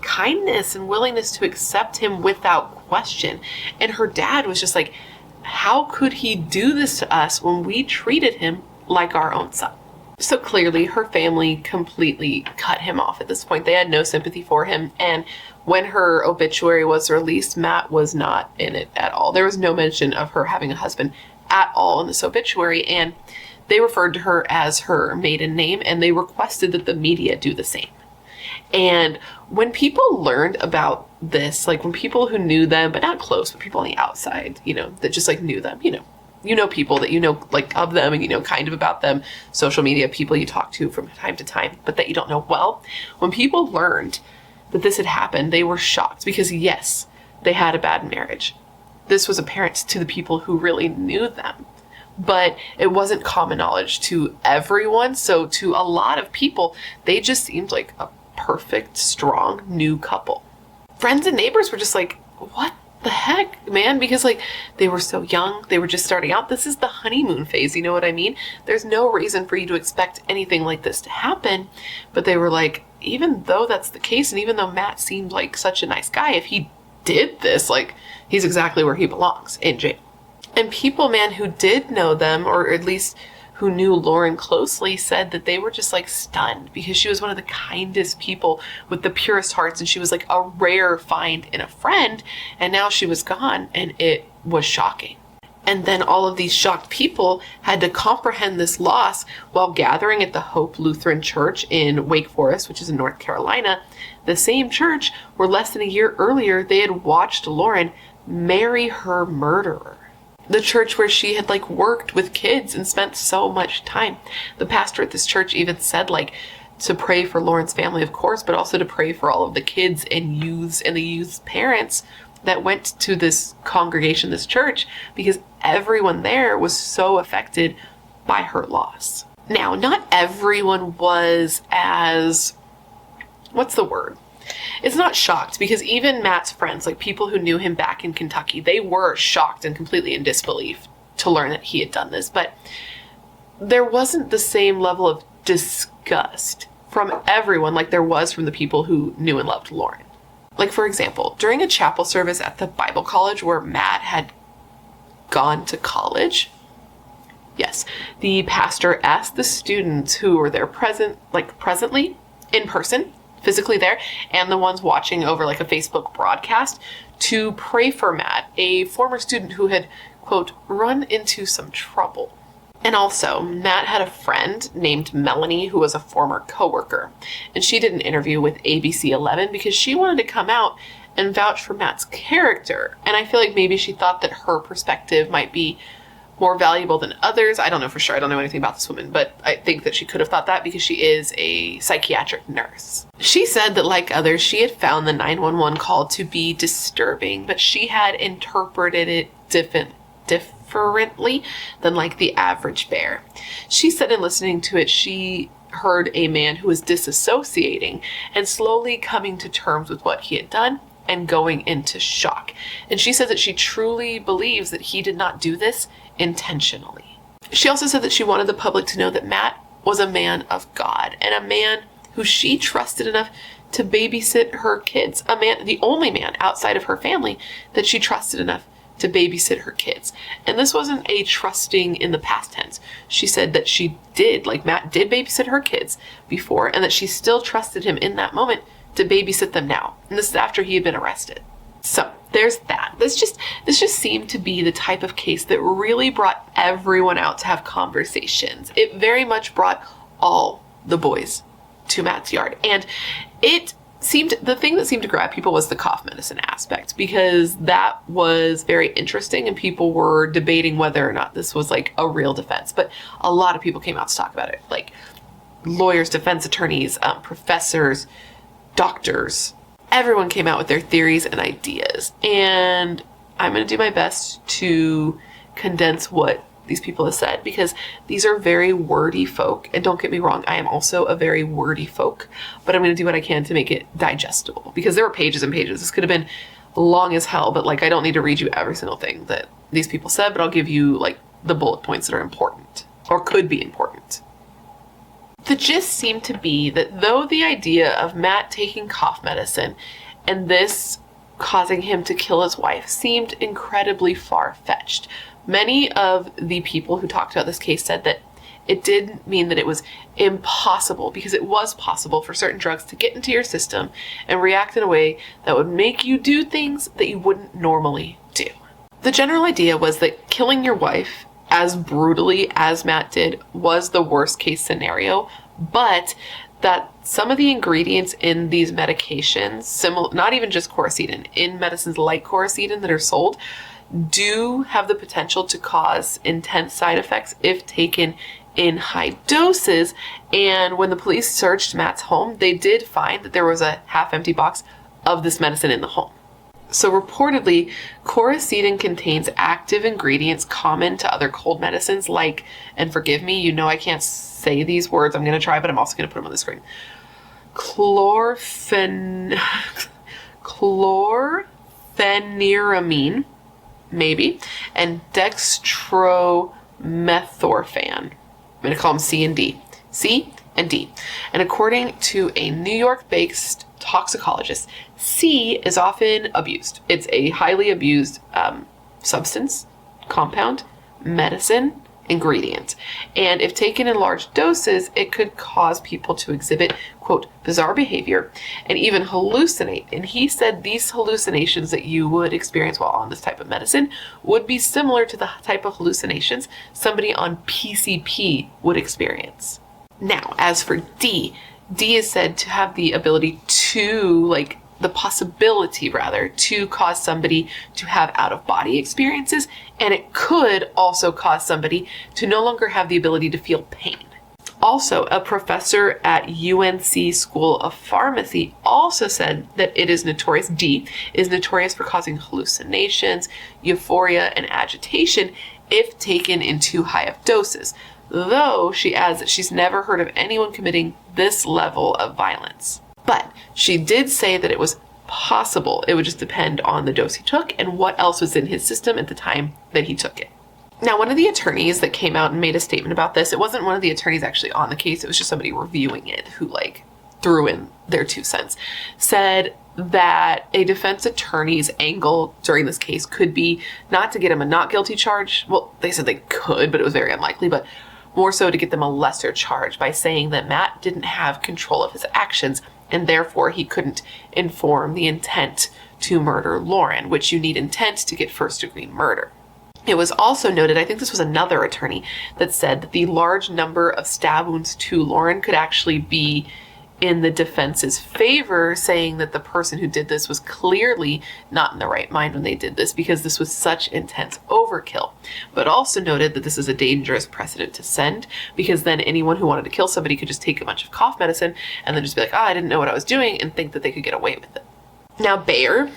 kindness and willingness to accept him without question. And her dad was just how could he do this to us when we treated him like our own son? So clearly her family completely cut him off at this point. They had no sympathy for him. And when her obituary was released, Matt was not in it at all. There was no mention of her having a husband at all in this obituary. And they referred to her as her maiden name, and they requested that the media do the same. And when people learned about this, when people who knew them, but not close, but people on the outside, that just knew them, people that of them and kind of about them, social media people you talk to from time to time, but that you don't know well. When people learned that this had happened, they were shocked, because yes, they had a bad marriage. This was apparent to the people who really knew them, but it wasn't common knowledge to everyone. So to a lot of people, they just seemed like a perfect, strong, new couple. Friends and neighbors were just what the heck, man? Because they were so young, they were just starting out. This is the honeymoon phase, you know what I mean? There's no reason for you to expect anything like this to happen. But they were even though that's the case, and even though Matt seemed like such a nice guy, if he did this, he's exactly where he belongs, in jail. And people, man, who did know them, or at least who knew Lauren closely, said that they were just stunned, because she was one of the kindest people with the purest hearts, and she was a rare find in a friend, and now she was gone, and it was shocking. And then all of these shocked people had to comprehend this loss while gathering at the Hope Lutheran Church in Wake Forest, which is in North Carolina, the same church where less than a year earlier they had watched Lauren marry her murderer. The church where she had worked with kids and spent so much time. The pastor at this church even said to pray for Lauren's family, of course, but also to pray for all of the kids and youths and the youth's parents that went to this congregation, this church, because everyone there was so affected by her loss. Now, not everyone was as, what's the word? It's not shocked, because even Matt's friends, people who knew him back in Kentucky, they were shocked and completely in disbelief to learn that he had done this. But there wasn't the same level of disgust from everyone like there was from the people who knew and loved Lauren. For example, during a chapel service at the Bible college where Matt had gone to college, yes, the pastor asked the students who were there presently, in person, physically there, and the ones watching over a Facebook broadcast, to pray for Matt, a former student who had, quote, run into some trouble. And also, Matt had a friend named Melanie who was a former coworker, and she did an interview with ABC 11 because she wanted to come out and vouch for Matt's character. And I feel like maybe she thought that her perspective might be more valuable than others. I don't know for sure. I don't know anything about this woman, but I think that she could have thought that because she is a psychiatric nurse. She said that, like others, she had found the 911 call to be disturbing, but she had interpreted it differently than the average bear. She said in listening to it, she heard a man who was disassociating and slowly coming to terms with what he had done and going into shock. And she said that she truly believes that he did not do this intentionally. She also said that she wanted the public to know that Matt was a man of God and a man who she trusted enough to babysit her kids. A man, the only man outside of her family that she trusted enough to babysit her kids. And this wasn't a trusting in the past tense. She said that she did, Matt did babysit her kids before, and that she still trusted him in that moment to babysit them now. And this is after he had been arrested. So there's that. This just seemed to be the type of case that really brought everyone out to have conversations. It very much brought all the boys to Matt's yard. And the thing that seemed to grab people was the cough medicine aspect, because that was very interesting and people were debating whether or not this was a real defense. But a lot of people came out to talk about it, lawyers, defense attorneys, professors, doctors. Everyone came out with their theories and ideas. And I'm going to do my best to condense what these people have said, because these are very wordy folk. And don't get me wrong, I am also a very wordy folk, but I'm going to do what I can to make it digestible, because there were pages and pages. This could have been long as hell, but I don't need to read you every single thing that these people said, but I'll give you the bullet points that are important or could be important. The gist seemed to be that though the idea of Matt taking cough medicine and this causing him to kill his wife seemed incredibly far-fetched, many of the people who talked about this case said that it didn't mean that it was impossible, because it was possible for certain drugs to get into your system and react in a way that would make you do things that you wouldn't normally do. The general idea was that killing your wife as brutally as Matt did was the worst case scenario, but that some of the ingredients in these medications, not even just Coracetin, in medicines like Coracetin that are sold, do have the potential to cause intense side effects if taken in high doses. And when the police searched Matt's home, they did find that there was a half-empty box of this medicine in the home. So reportedly, Coracetin contains active ingredients common to other cold medicines like, and forgive me, I can't say these words, I'm going to try, but I'm also going to put them on the screen. Chlorpheniramine, maybe, and dextromethorphan. I'm going to call them C and D. C and D. And according to a New York-based toxicologist, C is often abused. It's a highly abused substance, compound, medicine ingredient. And if taken in large doses, it could cause people to exhibit, quote, bizarre behavior and even hallucinate. And he said these hallucinations that you would experience while on this type of medicine would be similar to the type of hallucinations somebody on PCP would experience. Now, as for D is said to have the ability to, like, the possibility rather, to cause somebody to have out-of-body experiences, and it could also cause somebody to no longer have the ability to feel pain. Also, a professor at UNC School of Pharmacy also said that it is notorious, D is notorious for causing hallucinations, euphoria, and agitation if taken in too high of doses, though she adds that she's never heard of anyone committing this level of violence. But she did say that it was possible. It would just depend on the dose he took and what else was in his system at the time that he took it. Now, one of the attorneys that came out and made a statement about this, it wasn't one of the attorneys actually on the case, it was just somebody reviewing it who, like, threw in their 2 cents, said that a defense attorney's angle during this case could be not to get him a not guilty charge. Well, they said they could, but it was very unlikely, but more so to get them a lesser charge by saying that Matt didn't have control of his actions and therefore he couldn't inform the intent to murder Lauren, which you need intent to get first-degree murder. It was also noted, I think this was another attorney, that said that the large number of stab wounds to Lauren could actually be in the defense's favor, saying that the person who did this was clearly not in the right mind when they did this because this was such intense overkill. But also noted that this is a dangerous precedent to send because then anyone who wanted to kill somebody could just take a bunch of cough medicine and then just be like, I didn't know what I was doing, and think that they could get away with it. Now, Bayer,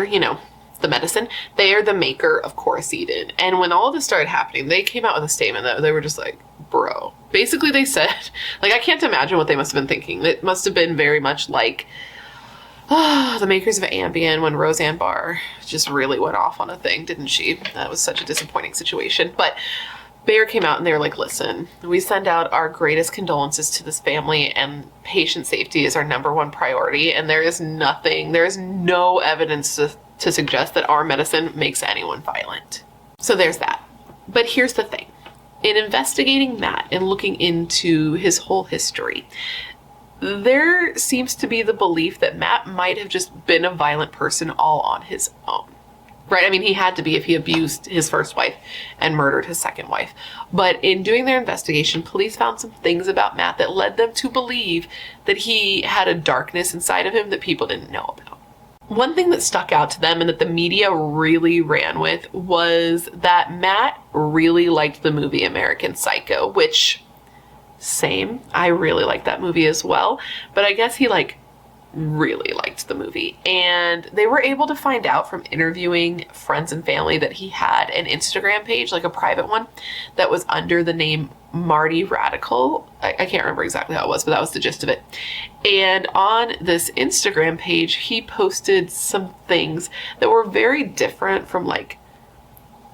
you know, the medicine, they are the maker of Coracetin. And when all of this started happening, they came out with a statement that they were just like, bro. Basically, they said, like, I can't imagine what they must have been thinking. It must have been very much like the makers of Ambien when Roseanne Barr just really went off on a thing, didn't she? That was such a disappointing situation. But Bayer came out and they were like, listen, we send out our greatest condolences to this family, and patient safety is our #1 priority. And there is no evidence to suggest that our medicine makes anyone violent. So there's that. But here's the thing. In investigating Matt and looking into his whole history, there seems to be the belief that Matt might have just been a violent person all on his own. Right? I mean, he had to be if he abused his first wife and murdered his second wife. But in doing their investigation, police found some things about Matt that led them to believe that he had a darkness inside of him that people didn't know about. One thing that stuck out to them and that the media really ran with was that Matt really liked the movie American Psycho, which, same, I really liked that movie as well, but I guess he really liked the movie. And they were able to find out from interviewing friends and family that he had an Instagram page, like a private one, that was under the name Marty Radical. I can't remember exactly how it was, but that was the gist of it. And on this Instagram page, he posted some things that were very different from like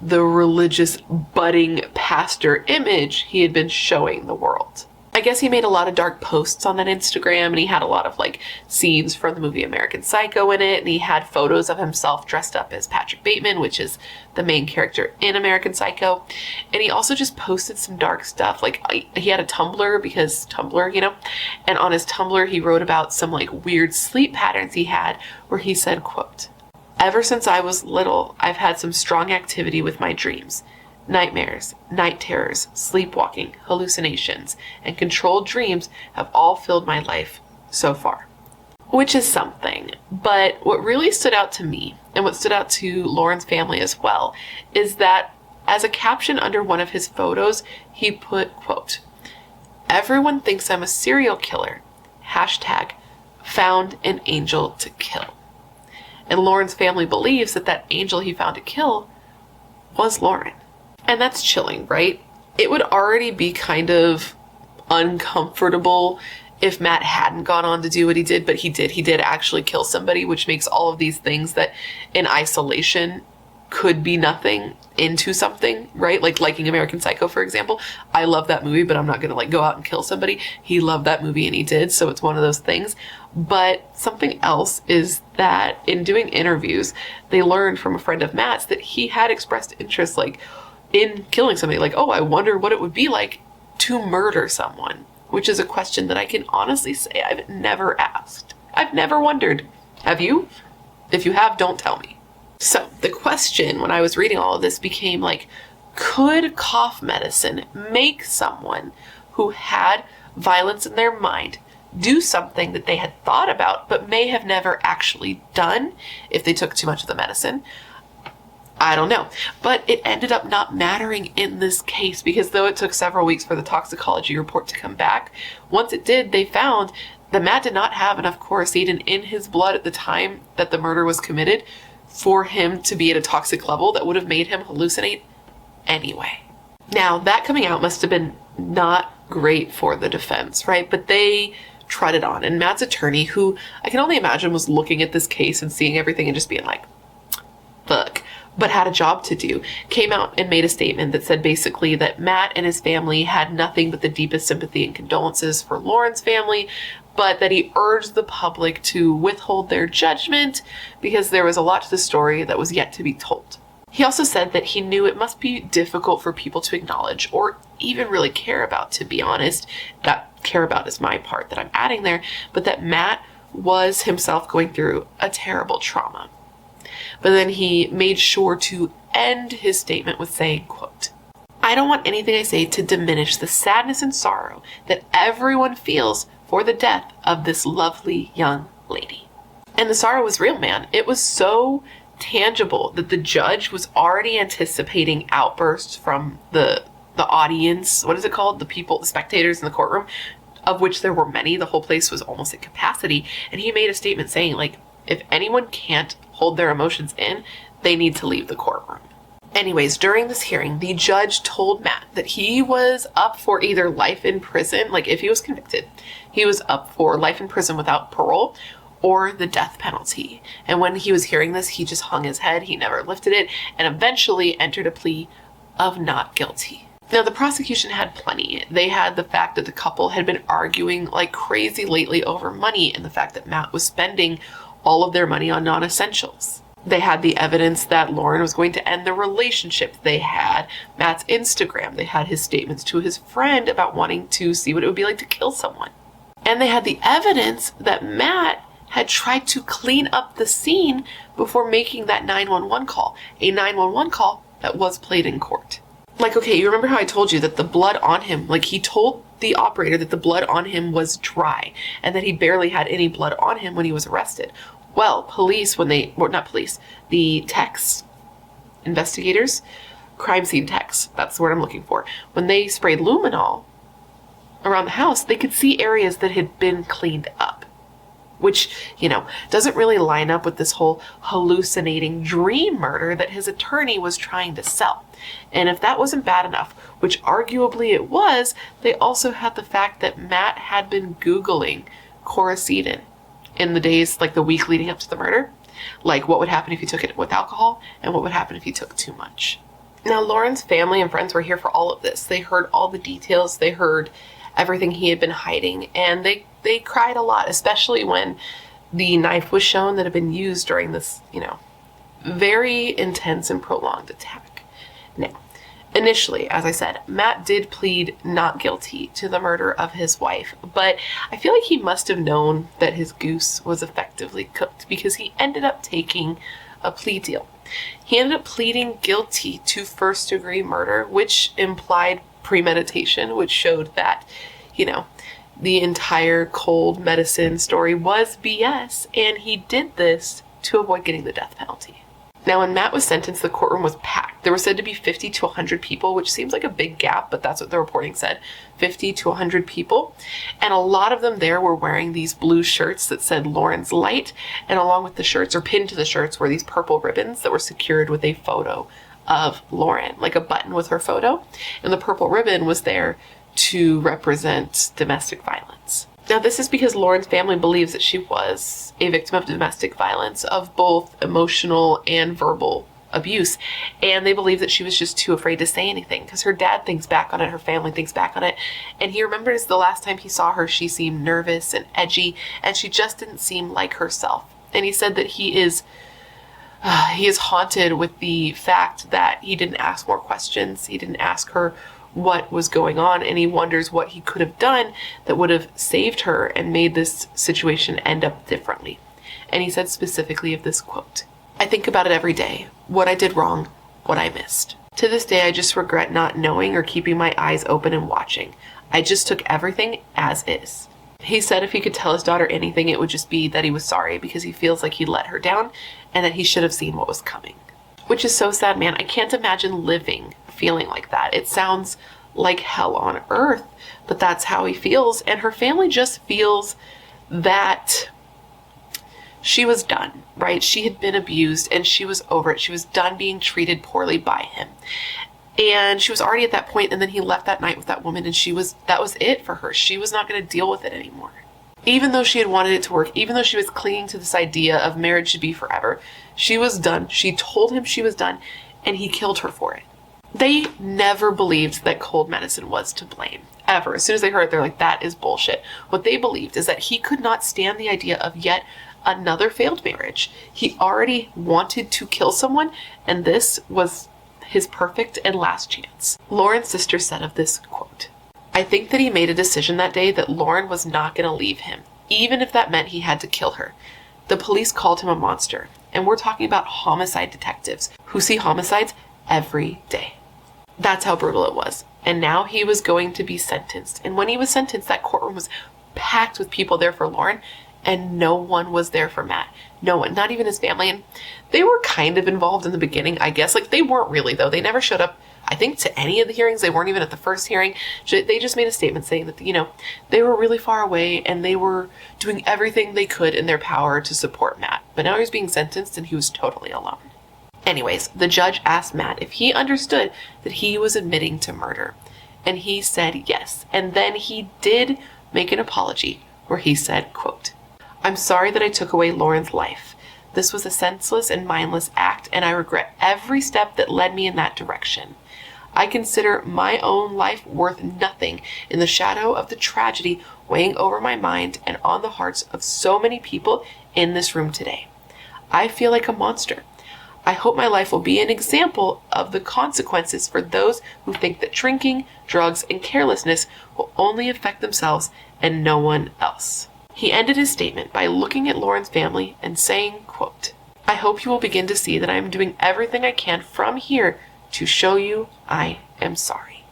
the religious budding pastor image he had been showing the world. I guess he made a lot of dark posts on that Instagram, and he had a lot of like scenes from the movie American Psycho in it, and he had photos of himself dressed up as Patrick Bateman, which is the main character in American Psycho. And he also just posted some dark stuff. Like he had a Tumblr, because Tumblr, you know, and on his Tumblr he wrote about some like weird sleep patterns he had, where he said, quote, "Ever since I was little, I've had some strong activity with my dreams. Nightmares, night terrors, sleepwalking, hallucinations, and controlled dreams have all filled my life so far." Which is something. But what really stood out to me, and what stood out to Lauren's family as well, is that as a caption under one of his photos, he put, quote, "Everyone thinks I'm a serial killer. Hashtag found an angel to kill." And Lauren's family believes that that angel he found to kill was Lauren. And that's chilling, right? It would already be kind of uncomfortable if Matt hadn't gone on to do what he did, but he did. He did actually kill somebody, which makes all of these things that in isolation could be nothing into something, right? Like liking American Psycho, for example. I love that movie, but I'm not going to like go out and kill somebody. He loved that movie and he did, so it's one of those things. But something else is that in doing interviews, they learned from a friend of Matt's that he had expressed interest, like, in killing somebody. Like, oh, I wonder what it would be like to murder someone, which is a question that I can honestly say I've never asked. I've never wondered. Have you? If you have, don't tell me. So the question when I was reading all of this became like, could cough medicine make someone who had violence in their mind do something that they had thought about but may have never actually done if they took too much of the medicine? I don't know. But it ended up not mattering in this case, because though it took several weeks for the toxicology report to come back, once it did, they found that Matt did not have enough Coracetin in his blood at the time that the murder was committed for him to be at a toxic level that would have made him hallucinate anyway. Now, that coming out must have been not great for the defense, right? But they trotted on. And Matt's attorney, who I can only imagine was looking at this case and seeing everything and just being like, fuck, but had a job to do, came out and made a statement that said basically that Matt and his family had nothing but the deepest sympathy and condolences for Lauren's family, but that he urged the public to withhold their judgment because there was a lot to the story that was yet to be told. He also said that he knew it must be difficult for people to acknowledge or even really care about, to be honest. That care about is my part that I'm adding there, but that Matt was himself going through a terrible trauma. But then he made sure to end his statement with saying, quote, "I don't want anything I say to diminish the sadness and sorrow that everyone feels for the death of this lovely young lady." And the sorrow was real, man. It was so tangible that the judge was already anticipating outbursts from the audience. What is it called? The people, the spectators in the courtroom, of which there were many. The whole place was almost at capacity. And he made a statement saying, like, if anyone can't hold their emotions in, they need to leave the courtroom. Anyways, during this hearing, the judge told Matt that he was up for either life in prison, like if he was convicted, he was up for life in prison without parole, or the death penalty. And when he was hearing this, he just hung his head, he never lifted it, and eventually entered a plea of not guilty. Now, the prosecution had plenty. They had the fact that the couple had been arguing like crazy lately over money, and the fact that Matt was spending all of their money on non-essentials. They had the evidence that Lauren was going to end the relationship. They had Matt's Instagram. They had his statements to his friend about wanting to see what it would be like to kill someone. And they had the evidence that Matt had tried to clean up the scene before making that 911 call, a 911 call that was played in court. Like, okay, you remember how I told you that the blood on him, like he told the operator that the blood on him was dry and that he barely had any blood on him when he was arrested. Well, the techs, investigators, crime scene techs, that's the word I'm looking for. When they sprayed luminol around the house, they could see areas that had been cleaned up, which, doesn't really line up with this whole hallucinating dream murder that his attorney was trying to sell. And if that wasn't bad enough, which arguably it was, they also had the fact that Matt had been Googling Coracetin in the days, like the week leading up to the murder. Like what would happen if you took it with alcohol and what would happen if you took too much. Now, Lauren's family and friends were here for all of this. They heard all the details. They heard everything he had been hiding, and they cried a lot, especially when the knife was shown that had been used during this, very intense and prolonged attack. Now, initially, as I said, Matt did plead not guilty to the murder of his wife, but I feel like he must have known that his goose was effectively cooked because he ended up taking a plea deal. He ended up pleading guilty to first-degree murder, which implied premeditation, which showed that, the entire cold medicine story was BS, and he did this to avoid getting the death penalty. Now, when Matt was sentenced, the courtroom was packed. There were said to be 50 to 100 people, which seems like a big gap, but that's what the reporting said. 50 to 100 people. And a lot of them there were wearing these blue shirts that said Lauren's Light. And along with the shirts, or pinned to the shirts, were these purple ribbons that were secured with a photo of Lauren, like a button with her photo. And the purple ribbon was there to represent domestic violence. Now, this is because Lauren's family believes that she was a victim of domestic violence, of both emotional and verbal abuse. And they believe that she was just too afraid to say anything because her dad thinks back on it, her family thinks back on it. And he remembers the last time he saw her, she seemed nervous and edgy, and she just didn't seem like herself. And he said that he is He is haunted with the fact that he didn't ask more questions. He didn't ask her what was going on, and he wonders what he could have done that would have saved her and made this situation end up differently. And he said specifically of this quote, "I think about it every day, what I did wrong, what I missed. To this day, I just regret not knowing or keeping my eyes open and watching. I just took everything as is." He said if he could tell his daughter anything, it would just be that he was sorry because he feels like he let her down and that he should have seen what was coming. Which is so sad, man. I can't imagine living feeling like that. It sounds like hell on earth, but that's how he feels. And her family just feels that she was done, right? She had been abused and she was over it. She was done being treated poorly by him. And she was already at that point, and then he left that night with that woman, and that was it for her. She was not going to deal with it anymore. Even though she had wanted it to work, even though she was clinging to this idea of marriage should be forever, she was done. She told him she was done, and he killed her for it. They never believed that cold medicine was to blame, ever. As soon as they heard it, they're like, that is bullshit. What they believed is that he could not stand the idea of yet another failed marriage. He already wanted to kill someone, and this was his perfect and last chance. Lauren's sister said of this quote, "I think that he made a decision that day that Lauren was not going to leave him, even if that meant he had to kill her. The police called him a monster, and we're talking about homicide detectives who see homicides every day. That's how brutal it was. And now he was going to be sentenced. And when he was sentenced, that courtroom was packed with people there for Lauren, and no one was there for Matt. No one, not even his family. And they were kind of involved in the beginning, I guess. Like, they weren't really, though. They never showed up, I think, to any of the hearings. They weren't even at the first hearing. They just made a statement saying that, they were really far away and they were doing everything they could in their power to support Matt. But now he was being sentenced and he was totally alone. Anyways, the judge asked Matt if he understood that he was admitting to murder. And he said yes. And then he did make an apology where he said, quote, "I'm sorry that I took away Lauren's life. This was a senseless and mindless act, and I regret every step that led me in that direction. I consider my own life worth nothing in the shadow of the tragedy weighing over my mind and on the hearts of so many people in this room today. I feel like a monster. I hope my life will be an example of the consequences for those who think that drinking, drugs, and carelessness will only affect themselves and no one else." He ended his statement by looking at Lauren's family and saying, quote, "I hope you will begin to see that I am doing everything I can from here to show you I am sorry."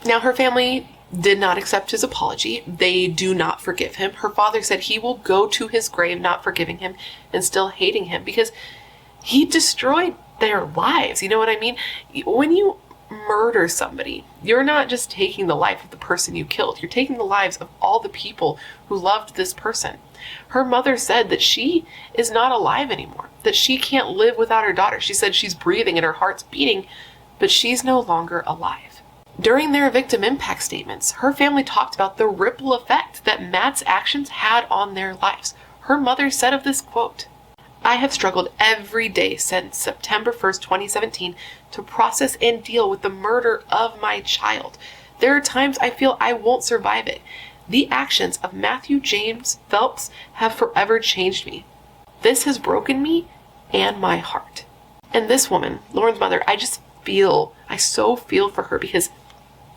Now, her family did not accept his apology. They do not forgive him. Her father said he will go to his grave not forgiving him and still hating him because he destroyed their lives. You know what I mean? When you murder somebody, you're not just taking the life of the person you killed. You're taking the lives of all the people who loved this person. Her mother said that she is not alive anymore, that she can't live without her daughter. She said she's breathing and her heart's beating, but she's no longer alive. During their victim impact statements, her family talked about the ripple effect that Matt's actions had on their lives. Her mother said of this quote, "I have struggled every day since September 1st, 2017 to process and deal with the murder of my child. There are times I feel I won't survive it. The actions of Matthew James Phelps have forever changed me. This has broken me and my heart." And this woman, Lauren's mother, I so feel for her because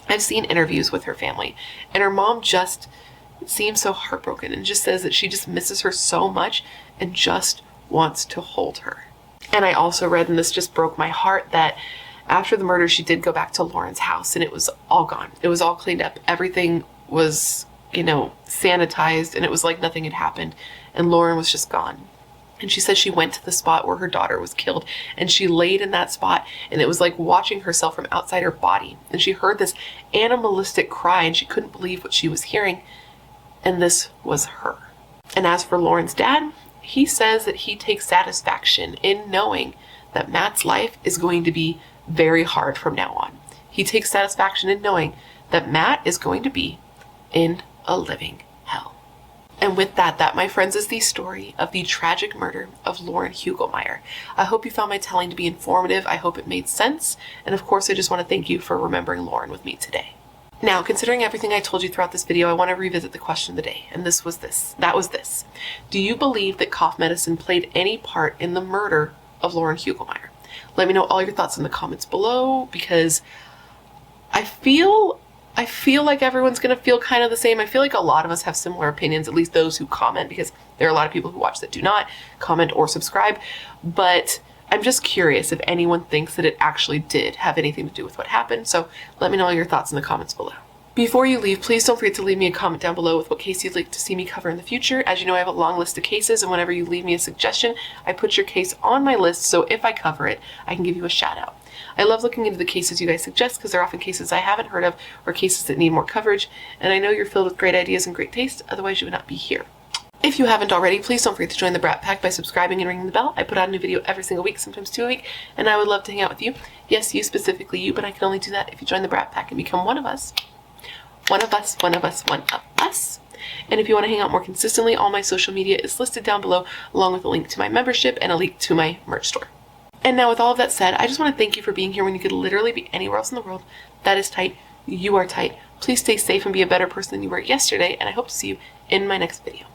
I've seen interviews with her family and her mom just seems so heartbroken and just says that she just misses her so much and just wants to hold her. And I also read, and this just broke my heart, that after the murder, she did go back to Lauren's house and it was all gone. It was all cleaned up. Everything was, sanitized, and it was like nothing had happened. And Lauren was just gone. And she said she went to the spot where her daughter was killed and she laid in that spot, and it was like watching herself from outside her body. And she heard this animalistic cry and she couldn't believe what she was hearing. And this was her. And as for Lauren's dad, he says that he takes satisfaction in knowing that Matt's life is going to be very hard from now on. He takes satisfaction in knowing that Matt is going to be in a living hell. And with that, my friends, is the story of the tragic murder of Lauren Hugelmaier. I hope you found my telling to be informative. I hope it made sense. And of course, I just want to thank you for remembering Lauren with me today. Now, considering everything I told you throughout this video, I want to revisit the question of the day, and that was this. Do you believe that cough medicine played any part in the murder of Lauren Hugelmaier. Let me know all your thoughts in the comments below, because I feel like everyone's going to feel kind of the same. I feel like a lot of us have similar opinions, at least those who comment, because there are a lot of people who watch that do not comment or subscribe. But I'm just curious if anyone thinks that it actually did have anything to do with what happened. So let me know all your thoughts in the comments below. Before you leave, please don't forget to leave me a comment down below with what case you'd like to see me cover in the future. As you know, I have a long list of cases, and whenever you leave me a suggestion, I put your case on my list, so if I cover it, I can give you a shout out. I love looking into the cases you guys suggest, because they're often cases I haven't heard of or cases that need more coverage, and I know you're filled with great ideas and great taste, otherwise you would not be here. If you haven't already, please don't forget to join the Brat Pack by subscribing and ringing the bell. I put out a new video every single week, sometimes 2 a week, and I would love to hang out with you. Yes, you, specifically you, but I can only do that if you join the Brat Pack and become one of us. One of us. And if you want to hang out more consistently, all my social media is listed down below, along with a link to my membership and a link to my merch store. And now with all of that said, I just want to thank you for being here when you could literally be anywhere else in the world. That is tight. You are tight. Please stay safe and be a better person than you were yesterday, and I hope to see you in my next video.